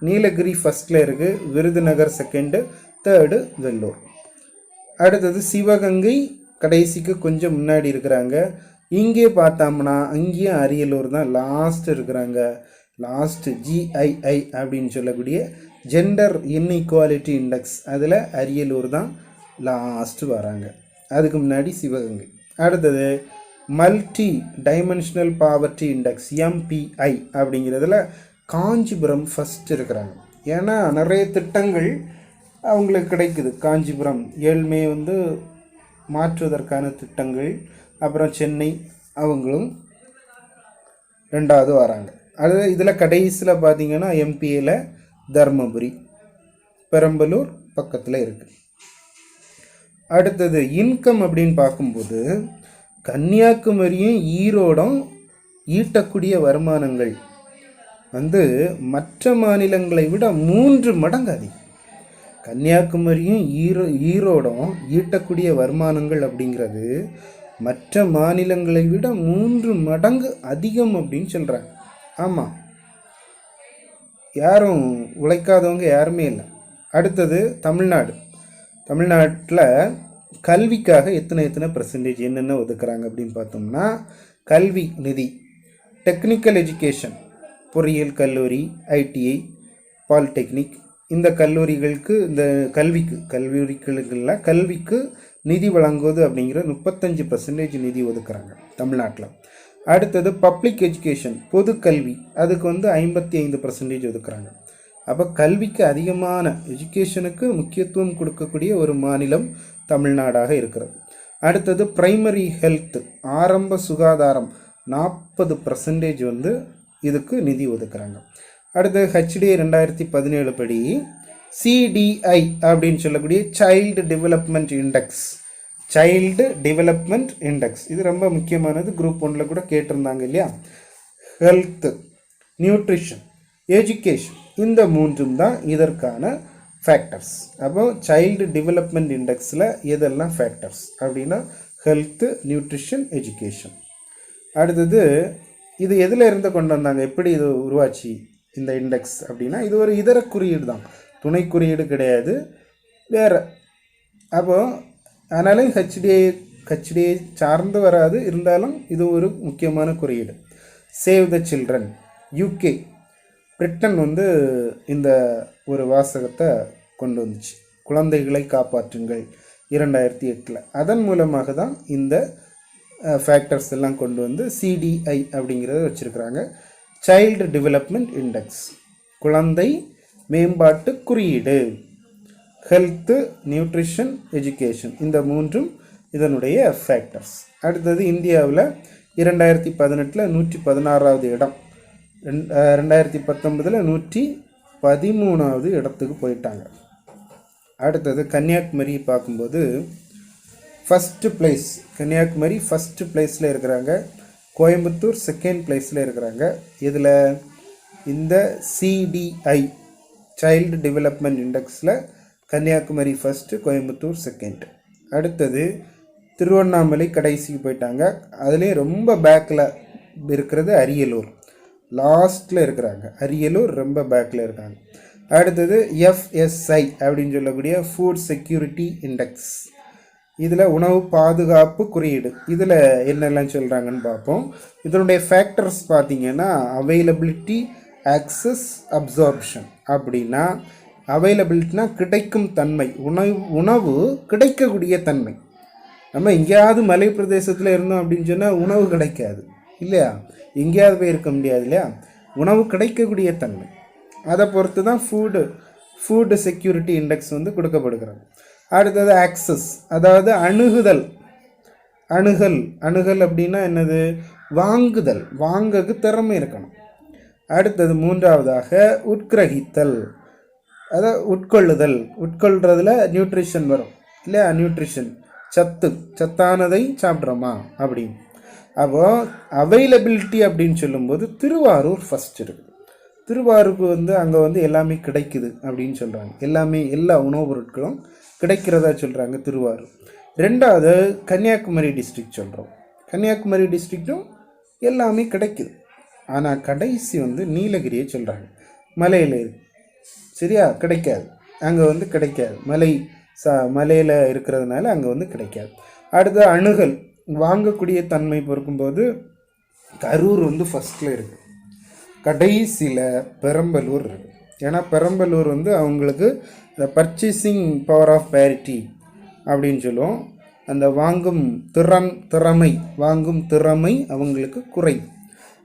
[SPEAKER 1] நீலகிரி ஃபஸ்ட்டில் இருக்குது, விருதுநகர் செகண்டு, தேர்டு வெள்ளூர். அடுத்தது சிவகங்கை கடைசிக்கு கொஞ்சம் முன்னாடி இருக்கிறாங்க. இங்கே பார்த்தோம்னா அங்கேயும் அரியலூர் தான் லாஸ்ட் இருக்கிறாங்க. லாஸ்ட்டு GII அப்படின்னு சொல்லக்கூடிய ஜெண்டர் இன்இக்வாலிட்டி இண்டெக்ஸ், அதில் அரியலூர் தான் லாஸ்ட்டு வராங்க. அதுக்கு முன்னாடி சிவகங்கை. அடுத்தது multi dimensional poverty index MPI அப்படிங்கிறதுல காஞ்சிபுரம் ஃபஸ்ட் இருக்கிறாங்க. ஏன்னா நிறைய திட்டங்கள் அவங்களுக்கு கிடைக்குது. காஞ்சிபுரம் ஏழ்மையை வந்து மாற்றுவதற்கான திட்டங்கள். அப்புறம் சென்னை அவங்களும் 2வது வராங்க. அது இதில் கடைசியில் பார்த்தீங்கன்னா எம்பியில் தர்மபுரி, பெரம்பலூர் பக்கத்தில் இருக்குது. அடுத்தது இன்கம் அப்படின்னு பார்க்கும்போது கன்னியாகுமரியும் ஈரோடும் ஈட்டக்கூடிய வருமானங்கள் வந்து மற்ற மாநிலங்களை விட 3 மடங்கு அதிகம். கன்னியாகுமரியும் ஈரோடும் ஈட்டக்கூடிய வருமானங்கள் அப்படிங்கிறது மற்ற மாநிலங்களை விட 3 மடங்கு அதிகம் அப்படின்னு சொல்கிறாங்க. ஆமாம், யாரும் உழைக்காதவங்க யாருமே இல்லை. அடுத்தது தமிழ்நாட்டில் கல்விக்காக எத்தனை பெர்சன்டேஜ் என்னென்ன ஒதுக்குறாங்க அப்படின்னு பார்த்தோம்னா, கல்வி நிதி, டெக்னிக்கல் எஜுகேஷன், பொறியியல் கல்லூரி, ஐடிஐ, பாலிடெக்னிக், இந்த கல்லூரிகளுக்கு இந்த கல்விக்கு நிதி வழங்குவது அப்படிங்கிற 35% நிதி ஒதுக்குறாங்க தமிழ்நாட்டில். அடுத்தது பப்ளிக் எஜுகேஷன், பொது கல்வி, அதுக்கு வந்து 55% ஒதுக்குறாங்க. அப்போ கல்விக்கு அதிகமான எஜுகேஷனுக்கு முக்கியத்துவம் கொடுக்கக்கூடிய ஒரு மாநிலம் தமிழ்நாடாக இருக்கிறது. அடுத்தது பிரைமரி ஹெல்த், ஆரம்ப சுகாதாரம், 40% வந்து இதுக்கு நிதி ஒதுக்குறாங்க. அடுத்து HDI 2017 படி CDI அப்படின்னு சொல்லக்கூடிய சைல்டு டெவலப்மெண்ட் இண்டெக்ஸ், இது ரொம்ப முக்கியமானது. குரூப் 1ல் கூட கேட்டிருந்தாங்க இல்லையா. ஹெல்த், நியூட்ரிஷன், எஜுகேஷன், இந்த 3ம் தான் இதற்கான ஃபேக்டர்ஸ். அப்போ சைல்டு டெவலப்மெண்ட் இண்டெக்ஸில் எதெல்லாம் ஃபேக்டர்ஸ் அப்படின்னா ஹெல்த்து, நியூட்ரிஷன், எஜுகேஷன். அடுத்தது இது எதில் இருந்து கொண்டு வந்தாங்க, எப்படி இது உருவாச்சு இந்த இண்டெக்ஸ் அப்படின்னா, இது ஒரு இதர குறியீடு தான், துணை குறியீடு கிடையாது, வேறு. அப்போது அதனால ஹெச்டிஐ சார்ந்து வராது, இருந்தாலும் இது ஒரு முக்கியமான குறியீடு. Save the children, UK, Britain வந்து இந்த ஒரு வாசகத்தை கொண்டு வந்துச்சு, குழந்தைகளை காப்பாற்றுங்கள் 2008. அதன் மூலமாக தான் இந்த ஃபேக்டர்ஸ் எல்லாம் கொண்டு வந்து CDI அப்படிங்கிறத வச்சுருக்கிறாங்க. சைல்டு டெவலப்மெண்ட் இண்டெக்ஸ், குழந்தை மேம்பாட்டு குறியீடு. ஹெல்த்து, நியூட்ரிஷன், எஜுகேஷன், இந்த 3ம் இதனுடைய ஃபேக்டர்ஸ். அடுத்தது இந்தியாவில் 2018 116வது இடம், 2019 113வது இடத்துக்கு போயிட்டாங்க. அடுத்தது கன்னியாகுமரி பார்க்கும்போது ஃபஸ்ட்டு பிளேஸ், கன்னியாகுமரி ஃபஸ்ட்டு பிளேஸில் இருக்கிறாங்க, கோயம்புத்தூர் செகண்ட் பிளேஸில் இருக்கிறாங்க. இதில் இந்த CDI சைல்டு டெவலப்மெண்ட் இண்டெக்ஸில் கன்னியாகுமரி ஃபஸ்ட்டு, கோயம்புத்தூர் செகண்ட். அடுத்தது திருவண்ணாமலை கடைசிக்கு போயிட்டாங்க. அதுலேயே ரொம்ப பேக்கில் இருக்கிறது அரியலூர், லாஸ்ட்டில் இருக்கிறாங்க. அரியலூர் ரொம்ப பேக்கில் இருக்காங்க. அடுத்தது FSI அப்படின்னு சொல்லக்கூடிய ஃபுட் செக்யூரிட்டி இண்டெக்ஸ், இதில் உணவு பாதுகாப்பு குறியீடு. இதில் என்னெல்லாம் சொல்கிறாங்கன்னு பார்ப்போம். இதனுடைய ஃபேக்டர்ஸ் பார்த்திங்கன்னா அவைலபிலிட்டி, ஆக்சஸ், அப்சார்ப்ஷன். அப்படின்னா அவைலபிலிட்டினா கிடைக்கும் தன்மை, உணவு கிடைக்கக்கூடிய தன்மை. நம்ம எங்கேயாவது மலை பிரதேசத்தில் இருந்தோம் அப்படின்னு சொன்னால் உணவு கிடைக்காது இல்லையா, எங்கேயாவது போய் இருக்க முடியாது இல்லையா. உணவு கிடைக்கக்கூடிய தன்மை, அதை பொறுத்து தான் ஃபுட் செக்யூரிட்டி இண்டெக்ஸ் வந்து கொடுக்கப்படுகிறது. அடுத்தது ஆக்சஸ், அதாவது அணுகல் அப்படின்னா என்னது, வாங்குதல், வாங்கக்கு திறமை இருக்கணும். அடுத்தது 3வதாக உட்கிரகித்தல், அதாவது உட்கொள்றதுல நியூட்ரிஷன் வரும் இல்லையா, நியூட்ரிஷன், சத்தானதை சாப்பிட்றோமா அப்படின்னு. அப்போது அவைலபிலிட்டி அப்படின்னு சொல்லும்போது திருவாரூர் ஃபஸ்ட் இருக்குது. திருவாரூருக்கு வந்து அங்கே வந்து எல்லாமே கிடைக்குது அப்படின்னு சொல்கிறாங்க, எல்லா உணவுப் பொருட்களும் கிடைக்கிறதா சொல்கிறாங்க திருவாரூர். 2வது கன்னியாகுமரி டிஸ்ட்ரிக்ட் சொல்கிறோம், கன்னியாகுமரி டிஸ்ட்ரிக்டும் எல்லாமே கிடைக்குது. ஆனால் கடைசி வந்து நீலகிரியை சொல்கிறாங்க, மலையில் இருக்கு சரியா, கிடைக்காது, அங்கே வந்து கிடைக்காது, மலையில் இருக்கிறதுனால அங்கே வந்து கிடைக்காது. அடுத்து அணுகல், வாங்கக்கூடிய தன்மை பொறுக்கும்போது கரூர் வந்து ஃபஸ்ட்டில் இருக்குது, கடைசியில் பெரம்பலூர் இருக்குது. ஏன்னா பெரம்பலூர் வந்து அவங்களுக்கு இந்த பர்ச்சேசிங் பவர் ஆஃப் பேரிட்டி அப்படின்னு சொல்லுவோம், அந்த வாங்கும் திறமை அவங்களுக்கு குறை.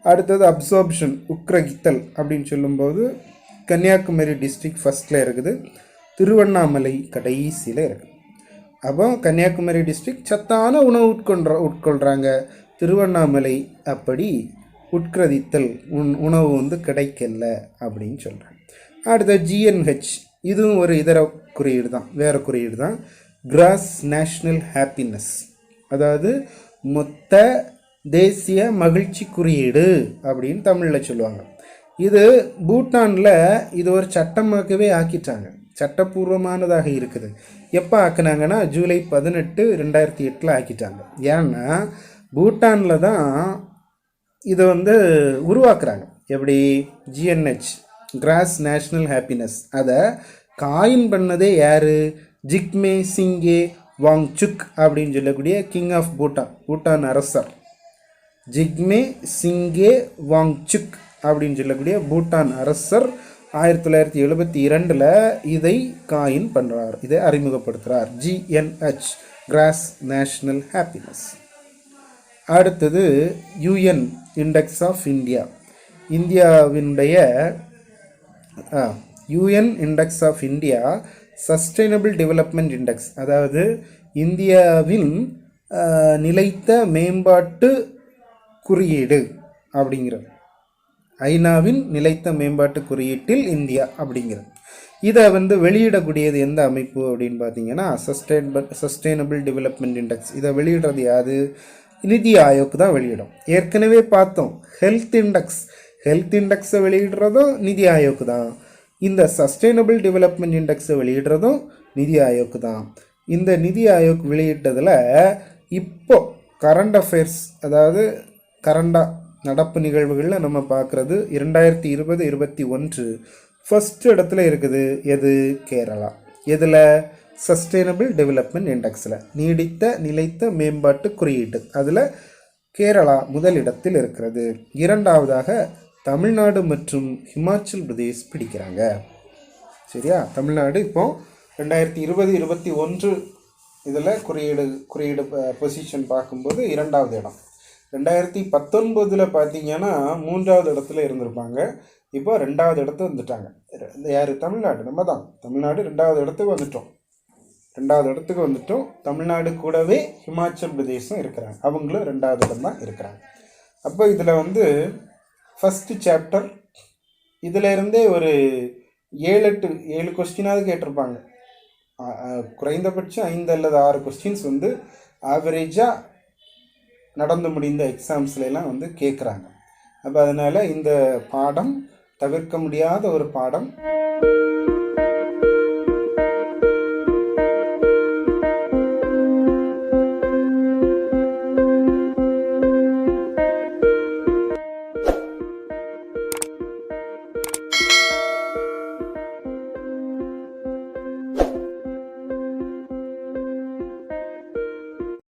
[SPEAKER 1] அடுத்தது அப்சார்ப்ஷன், உட்கிரகித்தல் அப்படின்னு சொல்லும்போது கன்னியாகுமரி டிஸ்ட்ரிக்ட் ஃபஸ்ட்டில் இருக்குது, திருவண்ணாமலை கடைசியில் இருக்குது. அப்போ கன்னியாகுமரி டிஸ்ட்ரிக்ட் சத்தான உணவு உட்கொள்கிறாங்க, திருவண்ணாமலை அப்படி உட்கிரதித்தல், உணவு வந்து கிடைக்கல அப்படின்னு சொல்கிறாங்க. அடுத்த GNH, இதுவும் ஒரு இதர குறியீடு தான், வேறு குறியீடு தான். கிராஸ் நேஷ்னல் ஹாப்பினஸ், அதாவது மொத்த தேசிய மகிழ்ச்சி குறியீடு அப்படின்னு தமிழில் சொல்லுவாங்க. இது பூட்டானில் இது ஒரு சட்டமாகவே ஆக்கிட்டாங்க, சட்டப்பூர்வமானதாக இருக்குது. எப்போ ஆக்குனாங்கன்னா ஜூலை 18, 2008 ஆக்கிட்டாங்க. ஏன்னா பூட்டானில் தான் இதை வந்து உருவாக்குறாங்க. எப்படி? GNH, கிராஸ் நேஷ்னல் ஹாப்பினஸ், அதை காயின் பண்ணதே யார்? ஜிக்மே சிங்கே வாங்சுக் அப்படின்னு சொல்லக்கூடிய கிங் ஆஃப் பூட்டான், பூட்டான் அரசர் ஜிக்மே சிங்கே வாங்சுக் அப்படின்னு சொல்லக்கூடிய பூட்டான் அரசர் 1972 இதை காயின் பண்ணுறார், இதை அறிமுகப்படுத்துகிறார். GNH, gross national happiness. அடுத்தது UN இண்டெக்ஸ் ஆஃப் இந்தியா. இந்தியாவினுடைய UN index of India sustainable development index, அதாவது இந்தியாவின் நிலைத்த மேம்பாட்டு குறியீடு அப்படிங்கிறது. ஐநாவின் நிலைத்த மேம்பாட்டு குறியீட்டில் இந்தியா அப்படிங்கிறது. இதை வந்து வெளியிடக்கூடியது எந்த அமைப்பு அப்படின்னு பார்த்தீங்கன்னா சஸ்டைனபிள் டெவலப்மெண்ட் இண்டெக்ஸ். இதை வெளியிடுறது யாது? நிதி ஆயோக் தான் வெளியிடும். ஏற்கனவே பார்த்தோம் ஹெல்த் இண்டெக்ஸ், ஹெல்த் இண்டெக்ஸை வெளியிடுறதும் நிதி ஆயோக் தான். இந்த சஸ்டைனபிள் டெவலப்மெண்ட் இண்டெக்ஸை வெளியிடுறதும் நிதி ஆயோக் தான். இந்த நிதி ஆயோக் வெளியிட்டதில் இப்போ கரண்ட் அஃபேர்ஸ், அதாவது கரண்டாக நடப்பு நிகழ்வுகளில் நம்ம பார்க்குறது 2020-21 ஃபஸ்ட் இடத்துல இருக்குது. எது? கேரளா. எதில்? சஸ்டைனபிள் டெவலப்மெண்ட் இண்டெக்ஸில், நீடித்த நிலைத்த மேம்பாட்டு குறியீட்டு, அதில் கேரளா முதலிடத்தில் இருக்கிறது. இரண்டாவதாக தமிழ்நாடு மற்றும் ஹிமாச்சல் பிரதேஷ் பிடிக்கிறாங்க. சரியா? தமிழ்நாடு இப்போ 2020-21 இதில் குறியீடு பொசிஷன் பார்க்கும்போது 2வது இடம். 2019 பார்த்தீங்கன்னா 3வது இடத்துல இருந்திருப்பாங்க. இப்போ 2வது இடத்து வந்துட்டாங்க. யார்? தமிழ்நாடு. நம்ம தான் தமிழ்நாடு 2வது இடத்துக்கு வந்துட்டோம். 2வது இடத்துக்கு வந்துட்டோம். தமிழ்நாடு கூடவே ஹிமாச்சல் பிரதேசம் இருக்கிறாங்க, அவங்களும் 2வது இடம் தான் இருக்கிறாங்க. அப்போ இதில் வந்து ஃபஸ்ட்டு சாப்டர் இதில் இருந்தே ஒரு 7 கொஸ்டினாவது கேட்டிருப்பாங்க. குறைந்தபட்சம் 5 அல்லது 6 கொஸ்டின்ஸ் வந்து ஆவரேஜாக நடந்து முடிந்த எக்ஸாம்ஸ்லாம் வந்து கேட்குறாங்க. அப்போ அதனால் இந்த பாடம் தவிர்க்க முடியாத ஒரு பாடம்.